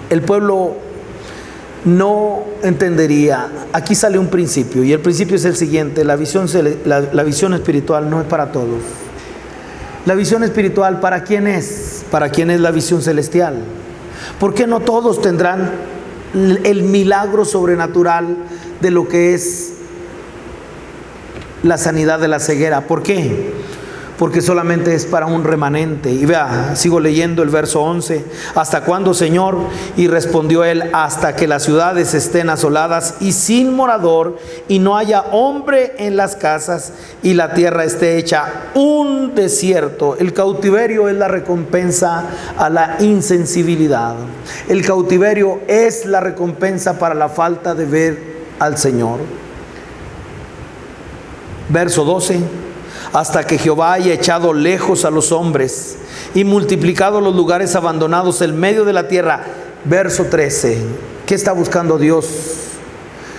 [SPEAKER 1] El pueblo no entendería. Aquí sale un principio, y el principio es el siguiente: la visión espiritual no es para todos. La visión espiritual, ¿para quién es? ¿Para quién es la visión celestial? ¿Por qué no todos tendrán el milagro sobrenatural de lo que es la sanidad de la ceguera? ¿Por qué? Porque solamente es para un remanente. Y vea, sigo leyendo el verso 11. ¿Hasta cuándo, Señor? Y respondió él: hasta que las ciudades estén asoladas y sin morador, y no haya hombre en las casas, y la tierra esté hecha un desierto. El cautiverio es la recompensa a la insensibilidad. El cautiverio es la recompensa para la falta de ver al Señor. Verso 12: hasta que Jehová haya echado lejos a los hombres y multiplicado los lugares abandonados en medio de la tierra. Verso 13. ¿Qué está buscando Dios?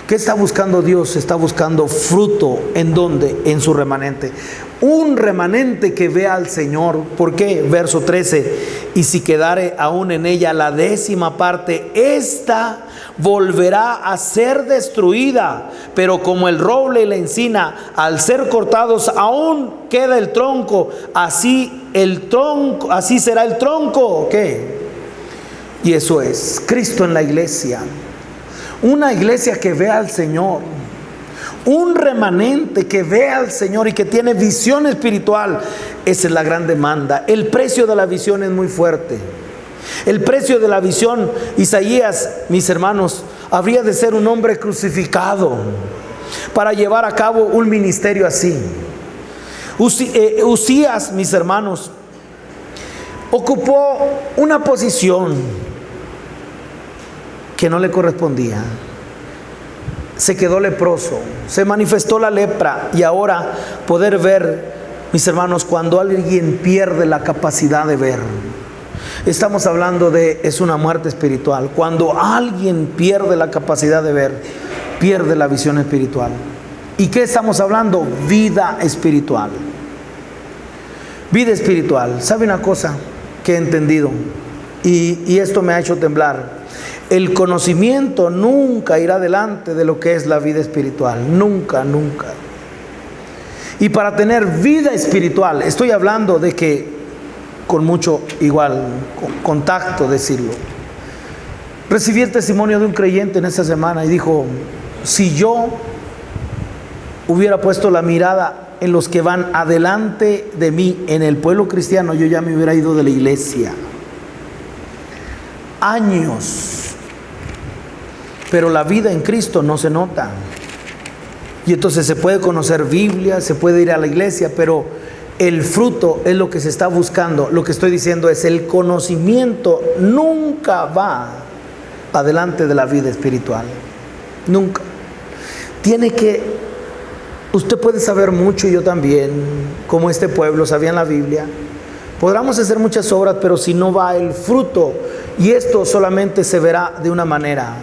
[SPEAKER 1] ¿Qué está buscando Dios? Está buscando fruto. ¿En dónde? En su remanente. Un remanente que vea al Señor. ¿Por qué? Verso 13. Y si quedare aún en ella la 10ª parte, esta volverá a ser destruida. Pero como el roble y la encina, al ser cortados, aún queda el tronco. Así será el tronco. ¿Qué? Y eso es Cristo en la iglesia. Una iglesia que ve al Señor. Un remanente que ve al Señor y que tiene visión espiritual. Esa es la gran demanda. El precio de la visión es muy fuerte. El precio de la visión, Isaías, mis hermanos, habría de ser un hombre crucificado para llevar a cabo un ministerio así. Usías, mis hermanos, ocupó una posición que no le correspondía. Se quedó leproso, se manifestó la lepra, y ahora poder ver, mis hermanos, cuando alguien pierde la capacidad de ver, estamos hablando es una muerte espiritual. Cuando alguien pierde la capacidad de ver, pierde la visión espiritual. ¿Y qué estamos hablando? Vida espiritual. Vida espiritual. ¿Sabe una cosa que he entendido? Y esto me ha hecho temblar. El conocimiento nunca irá delante de lo que es la vida espiritual. Nunca, nunca. Y para tener vida espiritual, estoy hablando de que con mucho contacto decirlo. Recibí el testimonio de un creyente en esta semana y dijo: si yo hubiera puesto la mirada en los que van adelante de mí en el pueblo cristiano, yo ya me hubiera ido de la iglesia. Años. Pero la vida en Cristo no se nota. Y entonces se puede conocer Biblia, se puede ir a la iglesia, pero el fruto es lo que se está buscando. Lo que estoy diciendo es: el conocimiento nunca va adelante de la vida espiritual. Nunca. Usted puede saber mucho, y yo también, como este pueblo sabían la Biblia. Podremos hacer muchas obras, pero si no va el fruto, y esto solamente se verá de una manera.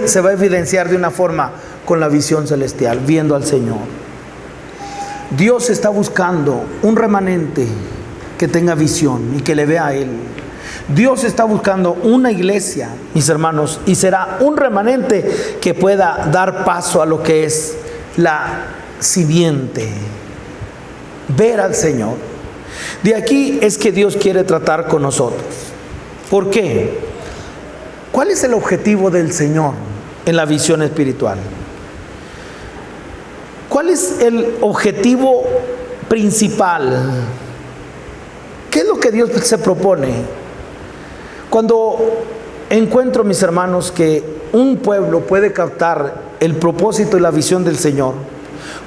[SPEAKER 1] Se va a evidenciar de una forma con la visión celestial, viendo al Señor. Dios está buscando un remanente que tenga visión y que le vea a Él. Dios está buscando una iglesia, mis hermanos, y será un remanente que pueda dar paso a lo que es la simiente, ver al Señor. De aquí es que Dios quiere tratar con nosotros. ¿Por qué? ¿Cuál es el objetivo del Señor en la visión espiritual? ¿Cuál es el objetivo principal? ¿Qué es lo que Dios se propone? Cuando encuentro, mis hermanos, que un pueblo puede captar el propósito y la visión del Señor,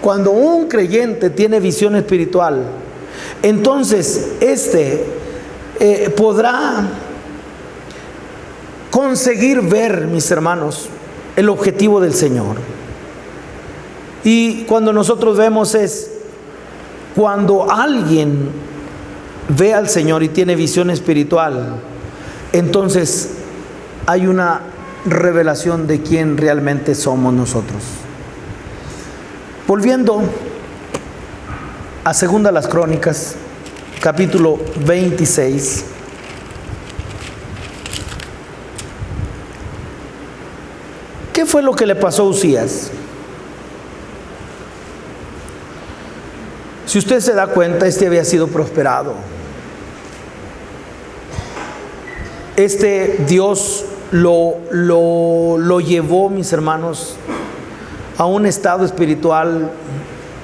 [SPEAKER 1] cuando un creyente tiene visión espiritual, entonces podrá conseguir ver, mis hermanos, el objetivo del Señor. Y cuando nosotros vemos cuando alguien ve al Señor y tiene visión espiritual, entonces hay una revelación de quién realmente somos nosotros. Volviendo a Segunda las Crónicas, capítulo 26. ¿Qué fue lo que le pasó a Usías? Si usted se da cuenta, había sido prosperado. Dios lo llevó, mis hermanos, a un estado espiritual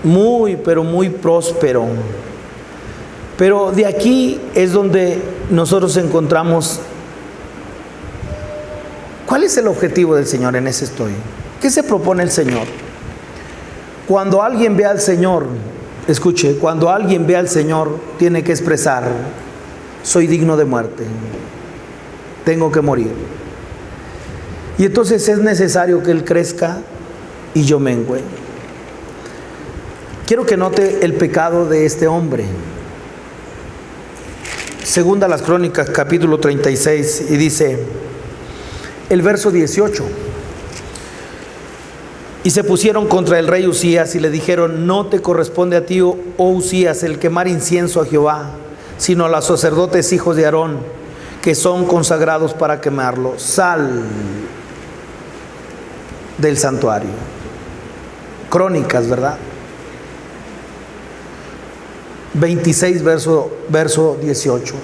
[SPEAKER 1] muy, pero muy próspero. Pero de aquí es donde nosotros encontramos cuál es el objetivo del Señor. En ese estoy. ¿Qué se propone el Señor? Cuando alguien ve al Señor, escuche, cuando alguien ve al Señor, tiene que expresar: soy digno de muerte, tengo que morir. Y entonces es necesario que Él crezca y yo mengüe. Quiero que note el pecado de este hombre. Segunda las Crónicas, capítulo 36, y dice el verso 18: y se pusieron contra el rey Usías y le dijeron: no te corresponde a ti, oh Usías, el quemar incienso a Jehová, sino a los sacerdotes hijos de Aarón, que son consagrados para quemarlo. Sal del santuario. Crónicas, ¿verdad? 26, verso 18.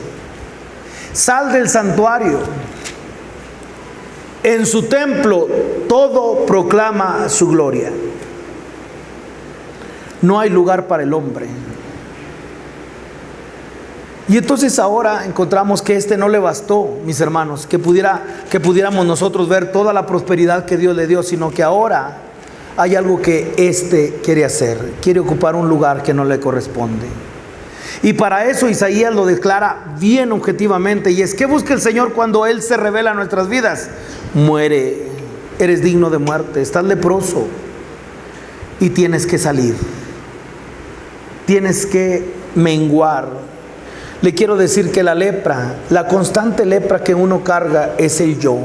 [SPEAKER 1] Sal del santuario. En su templo todo proclama su gloria. No hay lugar para el hombre. Y entonces ahora encontramos que no le bastó, mis hermanos, que pudiéramos nosotros ver toda la prosperidad que Dios le dio, sino que ahora hay algo que quiere hacer. Quiere ocupar un lugar que no le corresponde. Y para eso Isaías lo declara bien objetivamente, y es que busca el Señor cuando Él se revela en nuestras vidas. Muere, eres digno de muerte, estás leproso y tienes que salir, tienes que menguar. Le quiero decir que la lepra, la constante lepra que uno carga es el yo.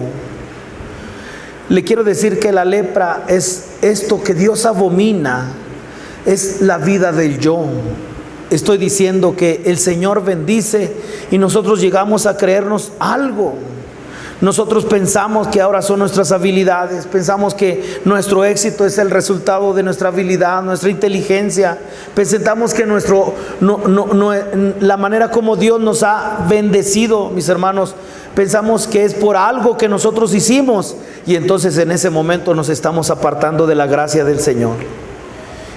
[SPEAKER 1] Le quiero decir que la lepra es esto que Dios abomina, es la vida del yo. Estoy diciendo que el Señor bendice y nosotros llegamos a creernos algo. Nosotros pensamos que ahora son nuestras habilidades, pensamos que nuestro éxito es el resultado de nuestra habilidad, nuestra inteligencia. Pensamos que la manera como Dios nos ha bendecido, mis hermanos, pensamos que es por algo que nosotros hicimos, y entonces en ese momento nos estamos apartando de la gracia del Señor.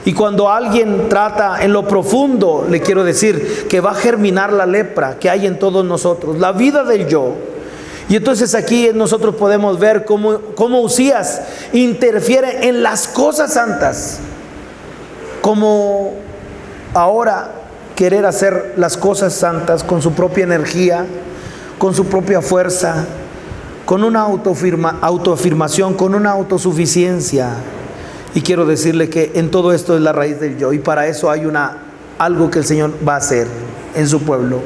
[SPEAKER 1] Y cuando alguien trata en lo profundo, le quiero decir que va a germinar la lepra que hay en todos nosotros, la vida del yo. Y entonces aquí nosotros podemos ver cómo Uzías interfiere en las cosas santas, como ahora querer hacer las cosas santas con su propia energía, con su propia fuerza, con una autoafirmación, con una autosuficiencia. Y quiero decirle que en todo esto es la raíz del yo, y para eso hay algo que el Señor va a hacer en su pueblo.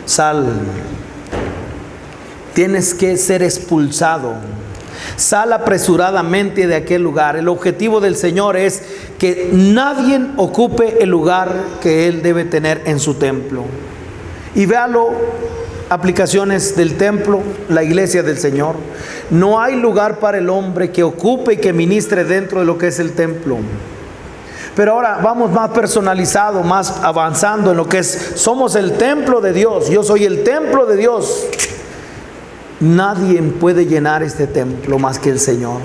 [SPEAKER 1] Sal. Tienes que ser expulsado. Sal apresuradamente de aquel lugar. El objetivo del Señor es que nadie ocupe el lugar que Él debe tener en su templo. Y véalo, aplicaciones del templo, la iglesia del Señor. No hay lugar para el hombre que ocupe y que ministre dentro de lo que es el templo. Pero ahora vamos más personalizado, más avanzando en lo que es, somos el templo de Dios. Yo soy el templo de Dios. Nadie puede llenar este templo más que el Señor.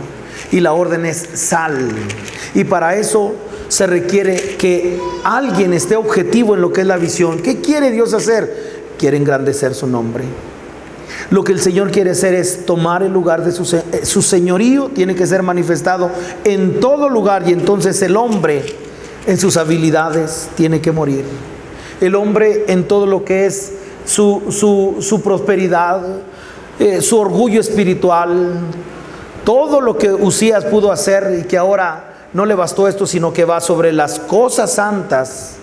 [SPEAKER 1] Y la orden es sal. Y para eso se requiere que alguien esté objetivo en lo que es la visión. ¿Qué quiere Dios hacer? Quiere engrandecer su nombre. Lo que el Señor quiere hacer es tomar el lugar de su señorío. Tiene que ser manifestado en todo lugar. Y entonces el hombre en sus habilidades tiene que morir. El hombre en todo lo que es su prosperidad, su orgullo espiritual, todo lo que Uzías pudo hacer, y que ahora no le bastó esto, sino que va sobre las cosas santas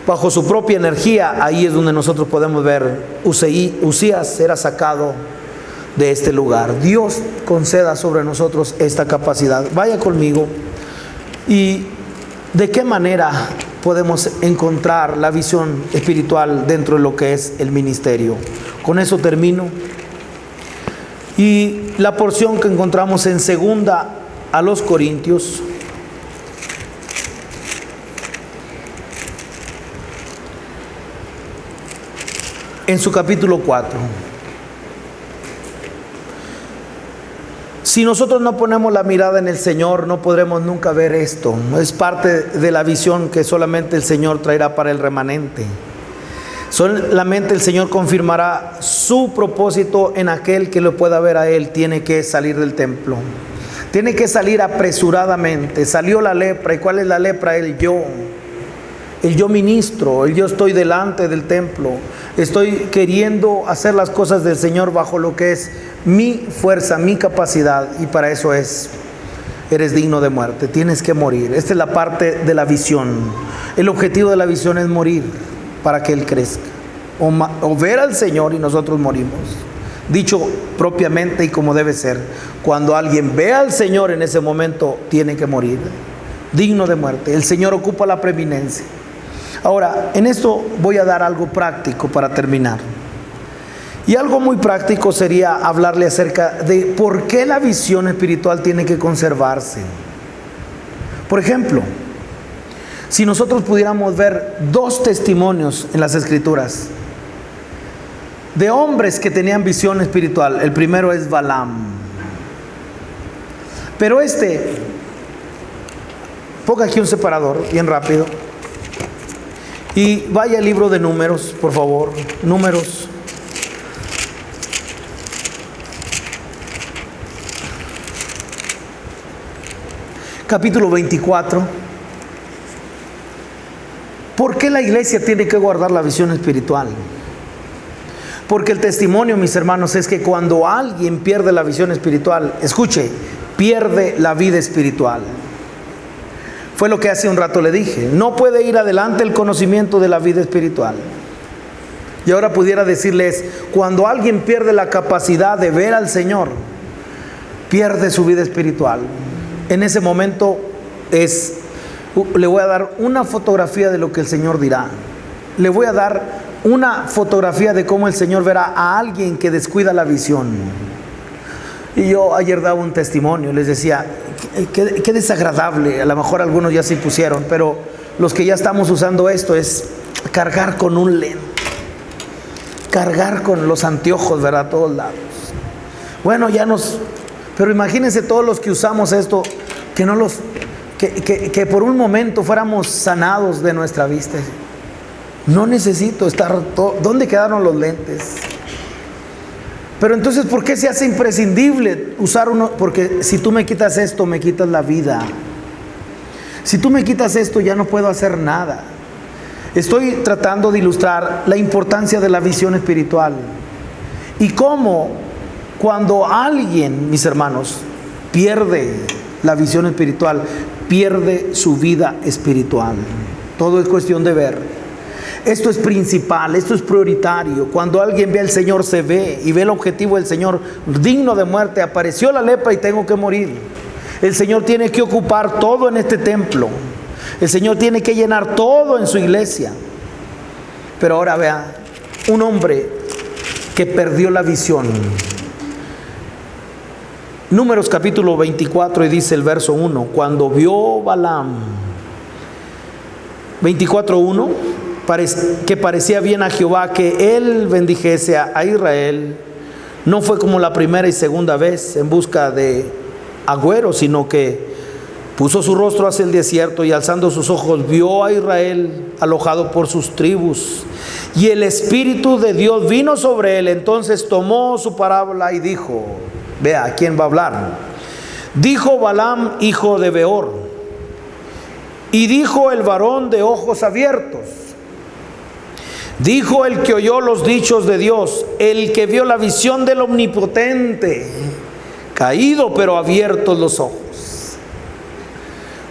[SPEAKER 1] bajo su propia energía. Ahí es donde nosotros podemos ver Uzías era sacado de este lugar. Dios conceda sobre nosotros esta capacidad. Vaya conmigo. ¿Y de qué manera podemos encontrar la visión espiritual dentro de lo que es el ministerio? Con eso termino. Y la porción que encontramos en 2 a los Corintios, en su capítulo 4. Si nosotros no ponemos la mirada en el Señor, no podremos nunca ver esto. Es parte de la visión que solamente el Señor traerá para el remanente. Solamente el Señor confirmará su propósito en aquel que lo pueda ver a Él. Tiene que salir del templo. Tiene que salir apresuradamente. Salió la lepra. ¿Y cuál es la lepra? El yo. El yo ministro. El yo estoy delante del templo. Estoy queriendo hacer las cosas del Señor bajo lo que es mi fuerza, mi capacidad. Y para eso eres digno de muerte. Tienes que morir. Esta es la parte de la visión. El objetivo de la visión es morir para que Él crezca, o ver al Señor y nosotros morimos. Dicho propiamente y como debe ser, cuando alguien ve al Señor, en ese momento tiene que morir, digno de muerte. El Señor ocupa la preeminencia. Ahora, en esto voy a dar algo práctico para terminar. Y algo muy práctico sería hablarle acerca de por qué la visión espiritual tiene que conservarse. Por ejemplo, si nosotros pudiéramos ver 2 testimonios en las Escrituras de hombres que tenían visión espiritual. El primero es Balaam. Pero ponga aquí un separador, bien rápido. Y vaya al libro de Números, por favor. Números. Capítulo 24. ¿Por qué la iglesia tiene que guardar la visión espiritual? Porque el testimonio, mis hermanos, es que cuando alguien pierde la visión espiritual, escuche, pierde la vida espiritual. Fue lo que hace un rato le dije. No puede ir adelante el conocimiento de la vida espiritual. Y ahora pudiera decirles, cuando alguien pierde la capacidad de ver al Señor, pierde su vida espiritual. En ese momento le voy a dar una fotografía de lo que el Señor dirá. Le voy a dar una fotografía de cómo el Señor verá a alguien que descuida la visión. Y yo ayer daba un testimonio, les decía, qué desagradable, a lo mejor algunos ya se pusieron, pero los que ya estamos usando esto es cargar con un lente, cargar con los anteojos, ¿verdad? A todos lados. Bueno, pero imagínense todos los que usamos esto, que por un momento fuéramos sanados de nuestra vista. No necesito estar ¿dónde quedaron los lentes? Pero entonces, ¿por qué se hace imprescindible usar uno? Porque si tú me quitas esto, me quitas la vida. Si tú me quitas esto, ya no puedo hacer nada. Estoy tratando de ilustrar la importancia de la visión espiritual. Y cómo cuando alguien, mis hermanos, pierde la visión espiritual, pierde su vida espiritual. Todo es cuestión de ver. Esto es principal, esto es prioritario. Cuando alguien ve al Señor, se ve y ve el objetivo del Señor, digno de muerte. Apareció la lepra y tengo que morir. El Señor tiene que ocupar todo en este templo. El Señor tiene que llenar todo en su iglesia. Pero ahora vea, un hombre que perdió la visión. Números capítulo 24 y dice el verso 1, cuando vio Balaam, 24:1, que parecía bien a Jehová que él bendijese a Israel, no fue como la primera y segunda vez en busca de agüero, sino que puso su rostro hacia el desierto y alzando sus ojos vio a Israel alojado por sus tribus. Y el Espíritu de Dios vino sobre él. Entonces tomó su parábola y dijo, vea, ¿a quién va a hablar? Dijo Balaam, hijo de Beor, y dijo el varón de ojos abiertos, dijo el que oyó los dichos de Dios, el que vio la visión del Omnipotente, caído pero abiertos los ojos.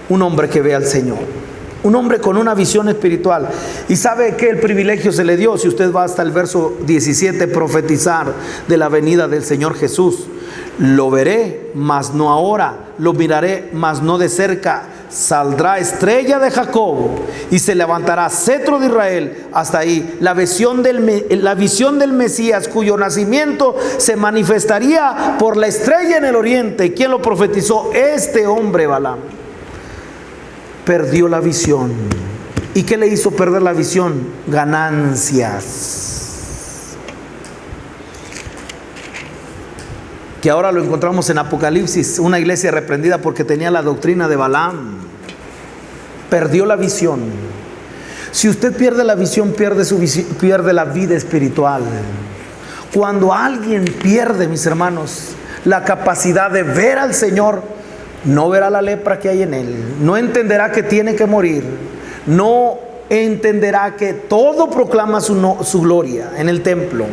[SPEAKER 1] Un hombre que ve al Señor, un hombre con una visión espiritual. Y sabe que el privilegio se le dio, si usted va hasta el verso 17, profetizar de la venida del Señor Jesús. Lo veré, mas no ahora, lo miraré, mas no de cerca. Saldrá estrella de Jacob y se levantará cetro de Israel. Hasta ahí la visión del Mesías, cuyo nacimiento se manifestaría por la estrella en el oriente. ¿Quién lo profetizó? Este hombre Balaam. Perdió la visión. ¿Y qué le hizo perder la visión? Ganancias. Que ahora lo encontramos en Apocalipsis, una iglesia reprendida porque tenía la doctrina de Balaam. Perdió la visión. Si usted pierde la visión, pierde la vida espiritual. Cuando alguien pierde, mis hermanos, la capacidad de ver al Señor, no verá la lepra que hay en él, no entenderá que tiene que morir, no entenderá que todo proclama su gloria en el templo,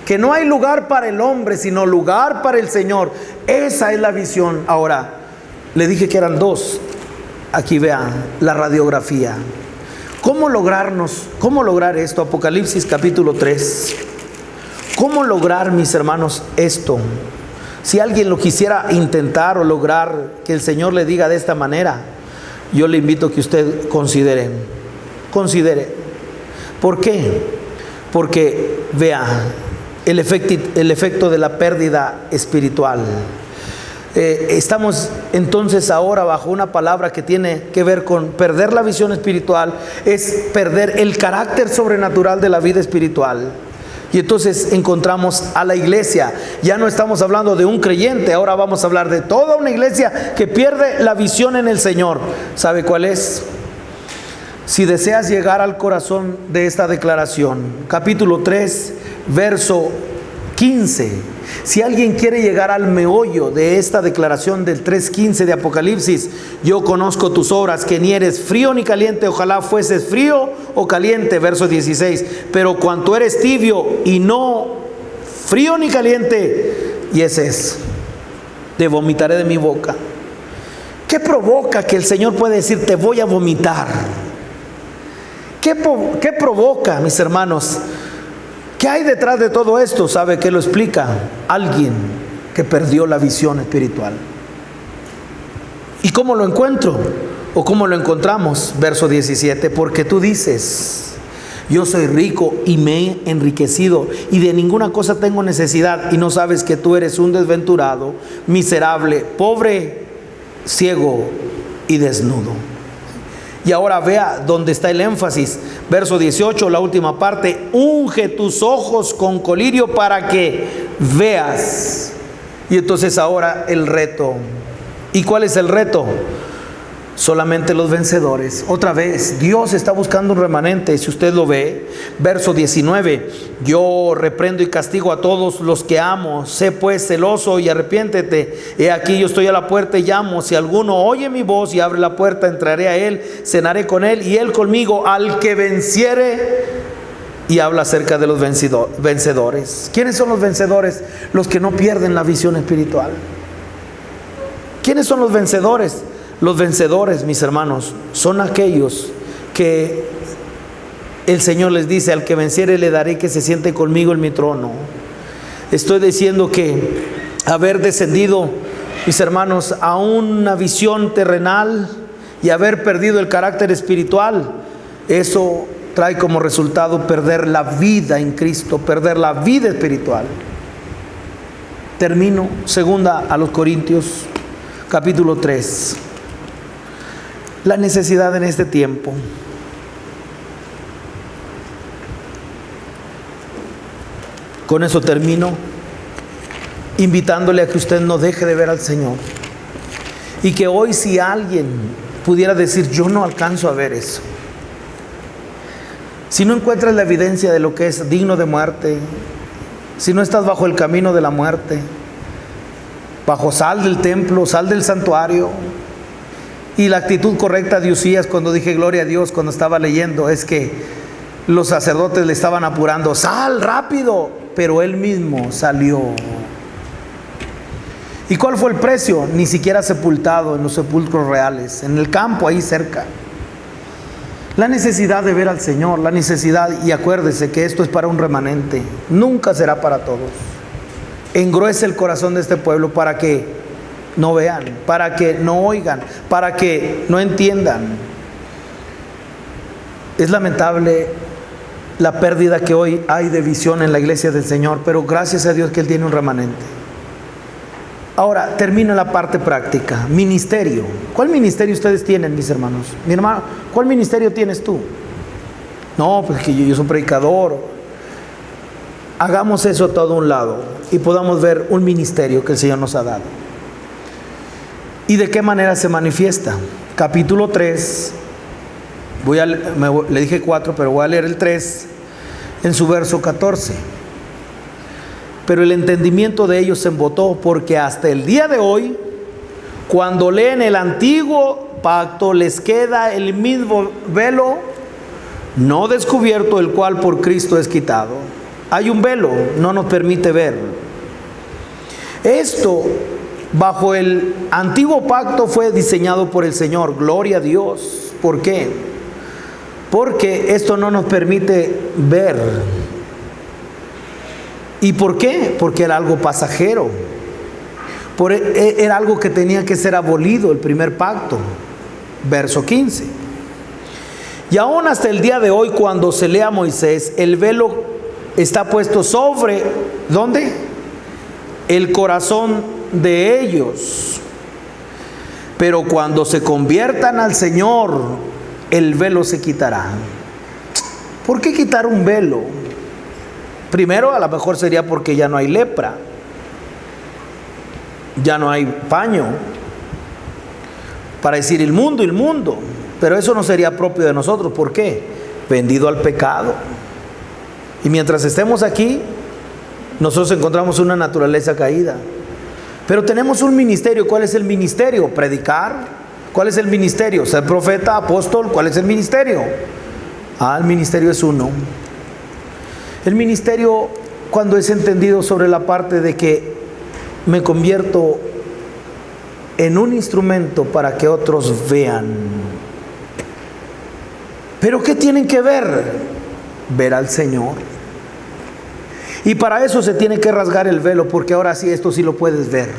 [SPEAKER 1] que no hay lugar para el hombre, sino lugar para el Señor. Esa es la visión. Ahora, le dije que eran dos. Aquí vean la radiografía. ¿Cómo lograr esto? Apocalipsis capítulo 3. ¿Cómo lograr, mis hermanos, esto? Si alguien lo quisiera intentar o lograr, que el Señor le diga de esta manera, yo le invito a que usted considere. ¿Por qué? Porque vea el efecto de la pérdida espiritual. Estamos entonces ahora bajo una palabra que tiene que ver con perder la visión espiritual, es perder el carácter sobrenatural de la vida espiritual. Y entonces encontramos a la iglesia. Ya no estamos hablando de un creyente, ahora vamos a hablar de toda una iglesia que pierde la visión en el Señor. ¿Sabe cuál es? Si deseas llegar al corazón de esta declaración, capítulo 3, verso 15. Si alguien quiere llegar al meollo de esta declaración del 3:15 de Apocalipsis: yo conozco tus obras, que ni eres frío ni caliente, ojalá fueses frío o caliente. Verso 16. Pero cuanto eres tibio y no frío ni caliente, y ese es, te vomitaré de mi boca. ¿Qué provoca que el Señor puede decir te voy a vomitar? ¿Qué provoca, mis hermanos? ¿Qué hay detrás de todo esto? ¿Sabe qué lo explica? Alguien que perdió la visión espiritual. ¿Y cómo lo encuentro? ¿O cómo lo encontramos? Verso 17. Porque tú dices: yo soy rico y me he enriquecido y de ninguna cosa tengo necesidad, y no sabes que tú eres un desventurado, miserable, pobre, ciego y desnudo. Y ahora vea dónde está el énfasis. Verso 18, la última parte: unge tus ojos con colirio para que veas. Y entonces ahora el reto. ¿Y cuál es el reto? Solamente los vencedores. Otra vez, Dios está buscando un remanente. Si usted lo ve, verso 19: yo reprendo y castigo a todos los que amo. Sé pues celoso y arrepiéntete. He aquí, yo estoy a la puerta y llamo. Si alguno oye mi voz y abre la puerta, entraré a él, cenaré con él y él conmigo. Al que venciere. Y habla acerca de los vencedores. ¿Quiénes son los vencedores? Los que no pierden la visión espiritual. ¿Quiénes son los vencedores? Los vencedores, mis hermanos, son aquellos que el Señor les dice: al que venciere le daré que se siente conmigo en mi trono. Estoy diciendo que haber descendido, mis hermanos, a una visión terrenal y haber perdido el carácter espiritual, eso trae como resultado perder la vida en Cristo, perder la vida espiritual. Termino. Segunda a los Corintios, capítulo 3. La necesidad en este tiempo. Con eso termino, invitándole a que usted no deje de ver al Señor. Y que hoy, si alguien pudiera decir: yo no alcanzo a ver eso, si no encuentras la evidencia de lo que es digno de muerte, si no estás bajo el camino de la muerte, bajo sal del templo, sal del santuario. Y la actitud correcta de Usías, cuando dije gloria a Dios, cuando estaba leyendo, es que los sacerdotes le estaban apurando: sal rápido, pero él mismo salió. ¿Y cuál fue el precio? Ni siquiera sepultado en los sepulcros reales, en el campo ahí cerca. La necesidad de ver al Señor, la necesidad, y acuérdese que esto es para un remanente, nunca será para todos. Engruese el corazón de este pueblo para que no vean, para que no oigan, para que no entiendan. Es lamentable la pérdida que hoy hay de visión en la iglesia del Señor, pero gracias a Dios que Él tiene un remanente. Ahora termino la parte práctica. Ministerio. ¿Cuál ministerio ustedes tienen, mis hermanos? Mi hermano, ¿cuál ministerio tienes tú? No, pues que yo soy predicador. Hagamos eso todo a un lado y podamos ver un ministerio que el Señor nos ha dado. ¿Y de qué manera se manifiesta? Capítulo 3, le dije 4, pero voy a leer el 3 en su verso 14. Pero el entendimiento de ellos se embotó, porque hasta el día de hoy, cuando leen el antiguo pacto, les queda el mismo velo no descubierto, el cual por Cristo es quitado. Hay un velo, no nos permite ver. Esto bajo el antiguo pacto fue diseñado por el Señor. Gloria a Dios. ¿Por qué? Porque esto no nos permite ver. ¿Y por qué? Porque era algo pasajero. Era algo que tenía que ser abolido, el primer pacto. Verso 15. Y aún hasta el día de hoy, cuando se lee a Moisés, el velo está puesto sobre, ¿dónde? El corazón de ellos. Pero cuando se conviertan al Señor, el velo se quitará. ¿Por qué quitar un velo? Primero, a lo mejor sería porque ya no hay lepra, ya no hay paño, para decir inmundo, pero eso no sería propio de nosotros. ¿Por qué? Vendido al pecado. Y mientras estemos aquí, nosotros encontramos una naturaleza caída. Pero tenemos un ministerio. ¿Cuál es el ministerio? Predicar. ¿Cuál es el ministerio? Ser profeta, apóstol. ¿Cuál es el ministerio? El ministerio es uno. El ministerio, cuando es entendido sobre la parte de que me convierto en un instrumento para que otros vean. ¿Pero qué tienen que ver? Ver al Señor. Y para eso se tiene que rasgar el velo, porque ahora sí, esto sí lo puedes ver.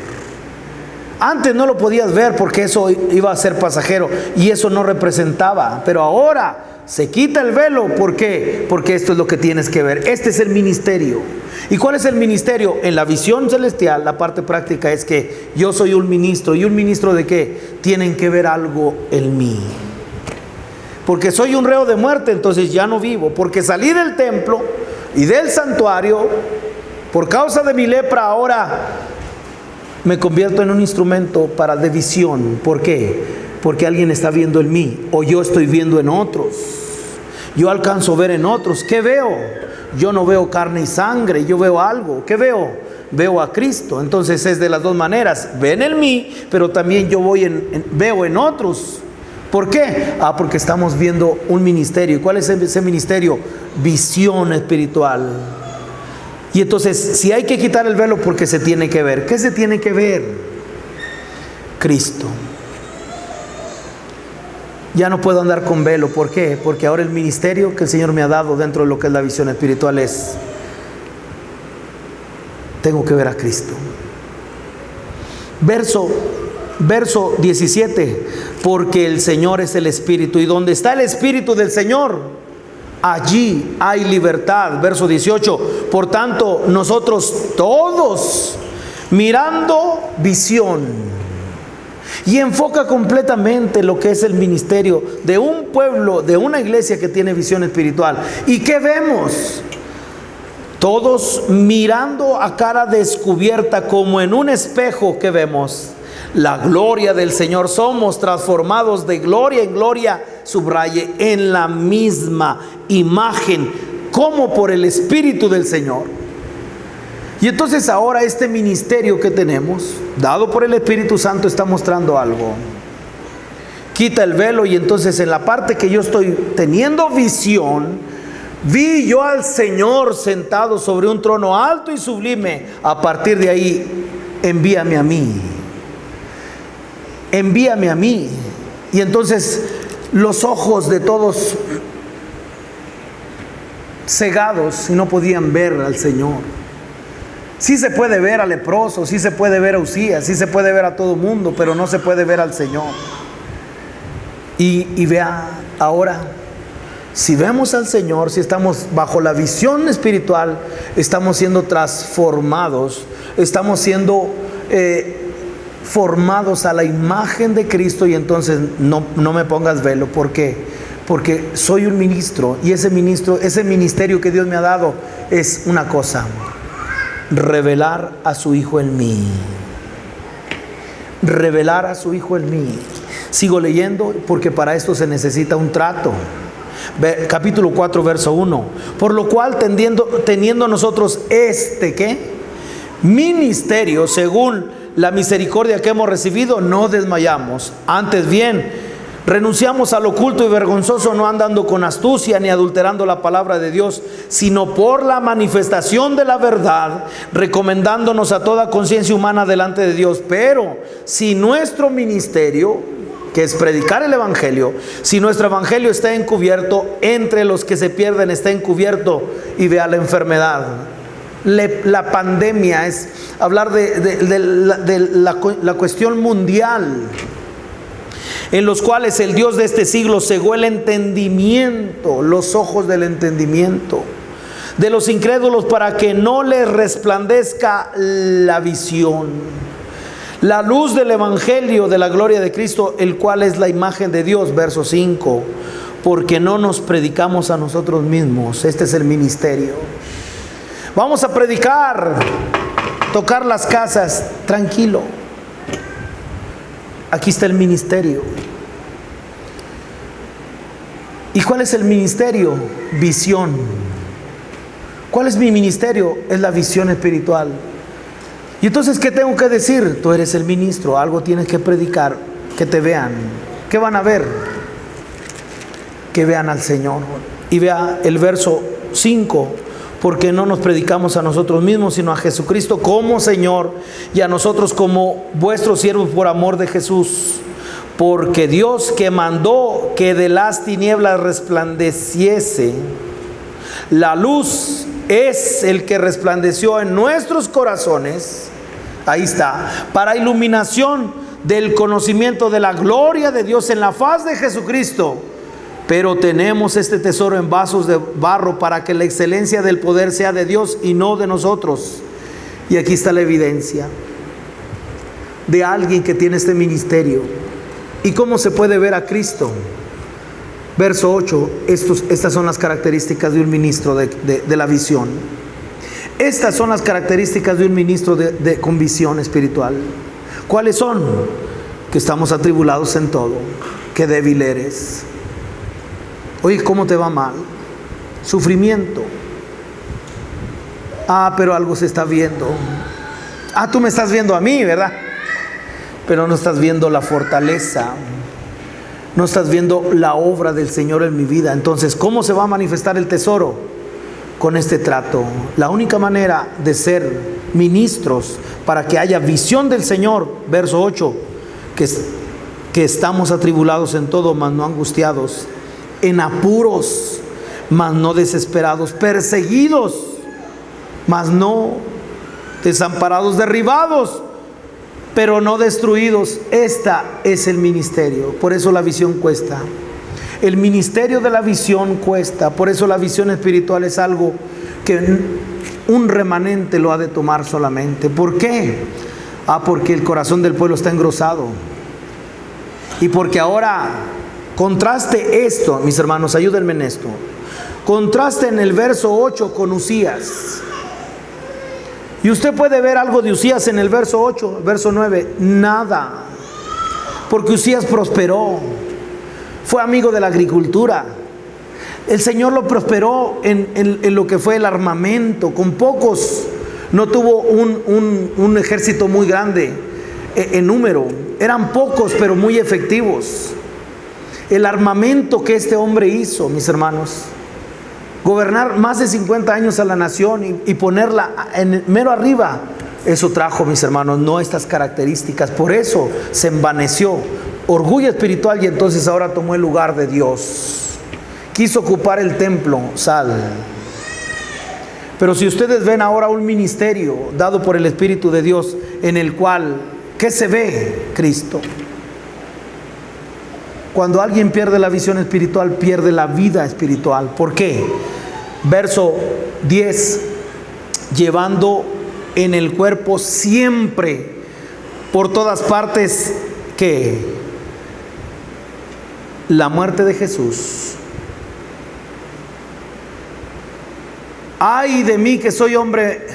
[SPEAKER 1] Antes no lo podías ver porque eso iba a ser pasajero y eso no representaba. Pero ahora se quita el velo. ¿Por qué? Porque esto es lo que tienes que ver. Este es el ministerio. ¿Y cuál es el ministerio? En la visión celestial, la parte práctica es que yo soy un ministro. ¿Y un ministro de qué? Tienen que ver algo en mí. Porque soy un reo de muerte, entonces ya no vivo. Porque salí del templo y del santuario, por causa de mi lepra, ahora me convierto en un instrumento para de visión. ¿Por qué? Porque alguien está viendo en mí, o yo estoy viendo en otros. Yo alcanzo a ver en otros. ¿Qué veo? Yo no veo carne y sangre, yo veo algo. ¿Qué veo? Veo a Cristo. Entonces es de las dos maneras. Ven en mí, pero también yo veo en otros. ¿Por qué? Porque estamos viendo un ministerio. ¿Y cuál es ese ministerio? Visión espiritual. Y entonces, si hay que quitar el velo, porque se tiene que ver. ¿Qué se tiene que ver? Cristo. Ya no puedo andar con velo. ¿Por qué? Porque ahora el ministerio que el Señor me ha dado dentro de lo que es la visión espiritual es: tengo que ver a Cristo. Verso 17, porque el Señor es el Espíritu, y donde está el Espíritu del Señor, allí hay libertad. Verso 18, por tanto, nosotros todos, mirando visión, y enfoca completamente lo que es el ministerio de un pueblo, de una iglesia que tiene visión espiritual. ¿Y qué vemos? Todos mirando a cara descubierta, como en un espejo, que vemos la gloria del Señor. Somos transformados de gloria en gloria, subraye, en la misma imagen, como por el Espíritu del Señor. Y entonces ahora este ministerio que tenemos, dado por el Espíritu Santo, está mostrando algo. Quita el velo, y entonces en la parte que yo estoy teniendo visión, vi yo al Señor sentado sobre un trono alto y sublime. A partir de ahí, envíame a mí. Envíame a mí. Y entonces los ojos de todos cegados y no podían ver al Señor. Sí se puede ver al leproso, sí se puede ver a Usías, sí se puede ver a todo mundo, pero no se puede ver al Señor. Y vea ahora, si vemos al Señor, si estamos bajo la visión espiritual, estamos siendo transformados, estamos siendo formados a la imagen de Cristo. Y entonces no me pongas velo. ¿Por qué? Porque soy un ministro, y ese ministerio que Dios me ha dado es una cosa: revelar a su Hijo en mí. Revelar a su Hijo en mí. Sigo leyendo, porque para esto se necesita un trato. Capítulo 4, verso 1. Por lo cual, teniendo nosotros ¿qué? Ministerio, según la misericordia que hemos recibido, no desmayamos. Antes bien, renunciamos al oculto y vergonzoso, no andando con astucia ni adulterando la palabra de Dios, sino por la manifestación de la verdad, recomendándonos a toda conciencia humana delante de Dios. Pero si nuestro ministerio, que es predicar el evangelio, si nuestro evangelio está encubierto, entre los que se pierden está encubierto. Y vea la enfermedad, la pandemia, es hablar de la cuestión mundial, en los cuales el Dios de este siglo cegó el entendimiento, los ojos del entendimiento de los incrédulos, para que no les resplandezca la visión, la luz del evangelio de la gloria de Cristo, el cual es la imagen de Dios. Verso 5, porque no nos predicamos a nosotros mismos. Este es el ministerio. Vamos a predicar, tocar las casas, tranquilo. Aquí está el ministerio. ¿Y cuál es el ministerio? Visión. ¿Cuál es mi ministerio? Es la visión espiritual. Y entonces, ¿qué tengo que decir? Tú eres el ministro, algo tienes que predicar, que te vean. ¿Qué van a ver? Que vean al Señor. Y vea el verso 5, porque no nos predicamos a nosotros mismos, sino a Jesucristo como Señor, y a nosotros como vuestros siervos por amor de Jesús. Porque Dios, que mandó que de las tinieblas resplandeciese la luz, es el que resplandeció en nuestros corazones, ahí está, para iluminación del conocimiento de la gloria de Dios en la faz de Jesucristo. Pero tenemos este tesoro en vasos de barro, para que la excelencia del poder sea de Dios y no de nosotros. Y aquí está la evidencia de alguien que tiene este ministerio. ¿Y cómo se puede ver a Cristo? Verso 8, estas son las características de un ministro de la visión. Estas son las características de un ministro con visión espiritual. ¿Cuáles son? Que estamos atribulados en todo, que débil eres. Oye, ¿cómo te va mal? Sufrimiento. Pero algo se está viendo. Tú me estás viendo a mí, ¿verdad? Pero no estás viendo la fortaleza. No estás viendo la obra del Señor en mi vida. Entonces, ¿cómo se va a manifestar el tesoro? Con este trato. La única manera de ser ministros para que haya visión del Señor, verso 8, que estamos atribulados en todo, mas no angustiados, en apuros, mas no desesperados, perseguidos, mas no desamparados, derribados, pero no destruidos. Esta es el ministerio. Por eso la visión cuesta. El ministerio de la visión cuesta. Por eso la visión espiritual es algo que un remanente lo ha de tomar solamente. ¿Por qué? Porque el corazón del pueblo está engrosado. Y porque ahora, contraste esto, mis hermanos, ayúdenme en esto. Contraste en el verso 8 con Usías. Y usted puede ver algo de Usías en el verso 8, verso 9. Nada. Porque Usías prosperó. Fue amigo de la agricultura. El Señor lo prosperó en lo que fue el armamento. Con pocos. No tuvo un ejército muy grande en número. Eran pocos, pero muy efectivos. El armamento que este hombre hizo, mis hermanos. Gobernar más de 50 años a la nación y ponerla en mero arriba. Eso trajo, mis hermanos, no estas características. Por eso se envaneció. Orgullo espiritual, y entonces ahora tomó el lugar de Dios. Quiso ocupar el templo, sal. Pero si ustedes ven ahora un ministerio dado por el Espíritu de Dios, en el cual, ¿qué se ve? Cristo. Cuando alguien pierde la visión espiritual, pierde la vida espiritual. ¿Por qué? Verso 10, llevando en el cuerpo siempre, por todas partes, ¿qué? La muerte de Jesús. Ay de mí que soy hombre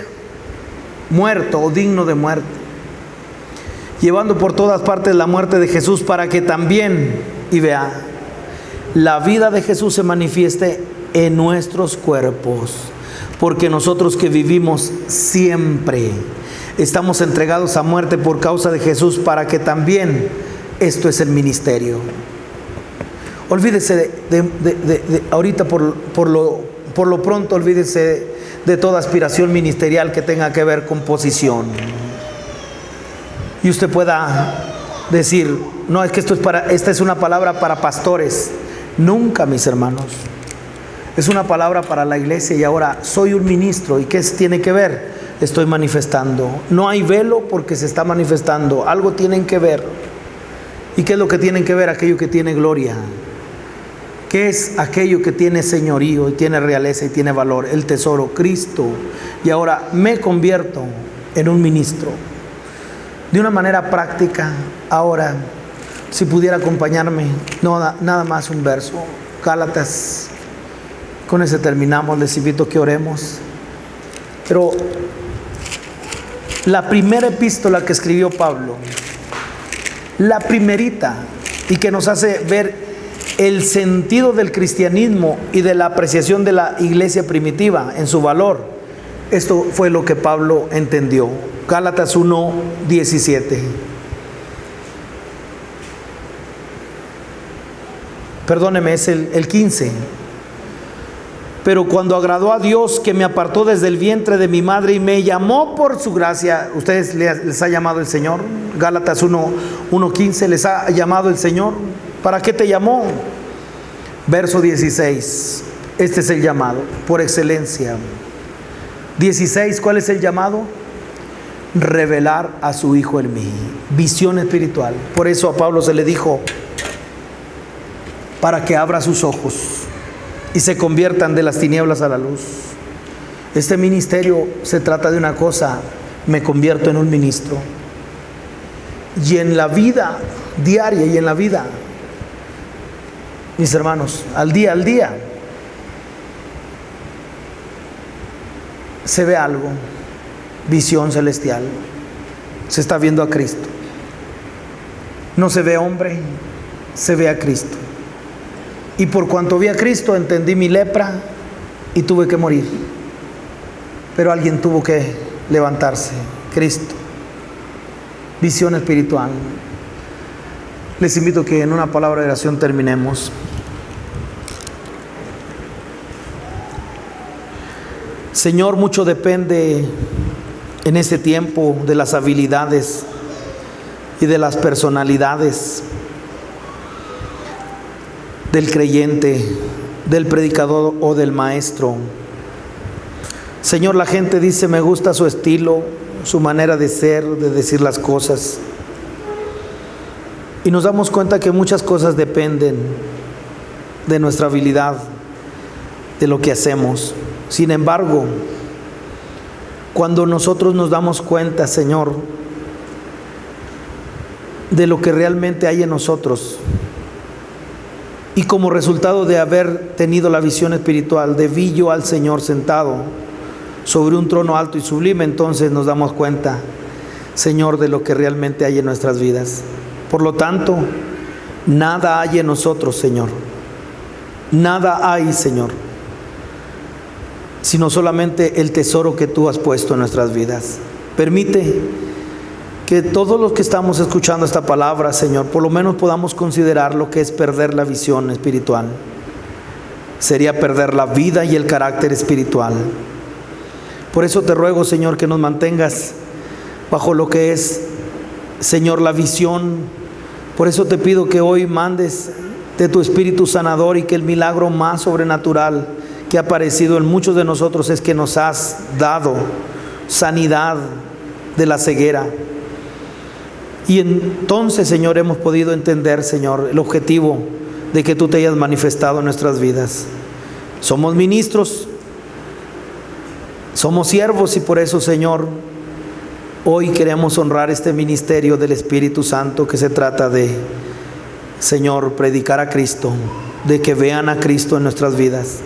[SPEAKER 1] muerto o digno de muerte. Llevando por todas partes la muerte de Jesús, para que también, y vea, la vida de Jesús se manifieste en nuestros cuerpos. Porque nosotros que vivimos siempre estamos entregados a muerte por causa de Jesús, para que también, esto es el ministerio. Olvídese ahorita por lo pronto, olvídese de toda aspiración ministerial que tenga que ver con posición. Y usted pueda decir, no, es que esta es una palabra para pastores. Nunca, mis hermanos. Es una palabra para la iglesia, y ahora soy un ministro. ¿Y qué tiene que ver? Estoy manifestando. No hay velo porque se está manifestando. Algo tienen que ver. ¿Y qué es lo que tienen que ver? Aquello que tiene gloria. ¿Qué es aquello que tiene señorío y tiene realeza y tiene valor? El tesoro, Cristo. Y ahora me convierto en un ministro. De una manera práctica, ahora, si pudiera acompañarme, nada más un verso. Gálatas. Con ese terminamos. Les invito que oremos. Pero la primera epístola que escribió Pablo, la primerita, y que nos hace ver el sentido del cristianismo y de la apreciación de la iglesia primitiva en su valor, esto fue lo que Pablo entendió. Gálatas 1:17. Perdóneme, es el 15. Pero cuando agradó a Dios, que me apartó desde el vientre de mi madre y me llamó por su gracia. ¿Ustedes les ha llamado el Señor? Gálatas 1:15, les ha llamado el Señor. ¿Para qué te llamó? Verso 16. Este es el llamado por excelencia. 16, ¿cuál es el llamado? Revelar a su Hijo en mí. Visión espiritual. Por eso a Pablo se le dijo, para que abra sus ojos y se conviertan de las tinieblas a la luz. Este ministerio se trata de una cosa: me convierto en un ministro. Y en la vida diaria y en la vida, mis hermanos, al día, se ve algo, visión celestial. Se está viendo a Cristo. No se ve hombre, se ve a Cristo. Y por cuanto vi a Cristo, entendí mi lepra y tuve que morir. Pero alguien tuvo que levantarse, Cristo. Visión espiritual. Les invito a que en una palabra de oración terminemos. Señor, mucho depende en este tiempo de las habilidades y de las personalidades del creyente, del predicador o del maestro. Señor, la gente dice, me gusta su estilo, su manera de ser, de decir las cosas. Y nos damos cuenta que muchas cosas dependen de nuestra habilidad, de lo que hacemos. Sin embargo, cuando nosotros nos damos cuenta, Señor, de lo que realmente hay en nosotros, y como resultado de haber tenido la visión espiritual, de vi yo al Señor sentado sobre un trono alto y sublime, entonces nos damos cuenta, Señor, de lo que realmente hay en nuestras vidas. Por lo tanto, nada hay en nosotros, Señor. Nada hay, Señor, sino solamente el tesoro que tú has puesto en nuestras vidas. Permite que todos los que estamos escuchando esta palabra, Señor, por lo menos podamos considerar lo que es perder la visión espiritual. Sería perder la vida y el carácter espiritual. Por eso te ruego, Señor, que nos mantengas bajo lo que es, Señor, la visión. Por eso te pido que hoy mandes de tu Espíritu sanador, y que el milagro más sobrenatural que ha aparecido en muchos de nosotros es que nos has dado sanidad de la ceguera. Y entonces, Señor, hemos podido entender, Señor, el objetivo de que tú te hayas manifestado en nuestras vidas. Somos ministros, somos siervos, y por eso, Señor, hoy queremos honrar este ministerio del Espíritu Santo, que se trata de, Señor, predicar a Cristo, de que vean a Cristo en nuestras vidas,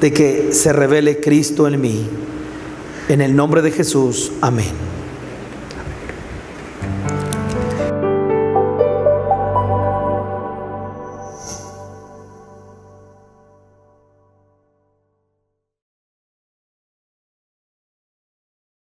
[SPEAKER 1] de que se revele Cristo en mí. En el nombre de Jesús, amén.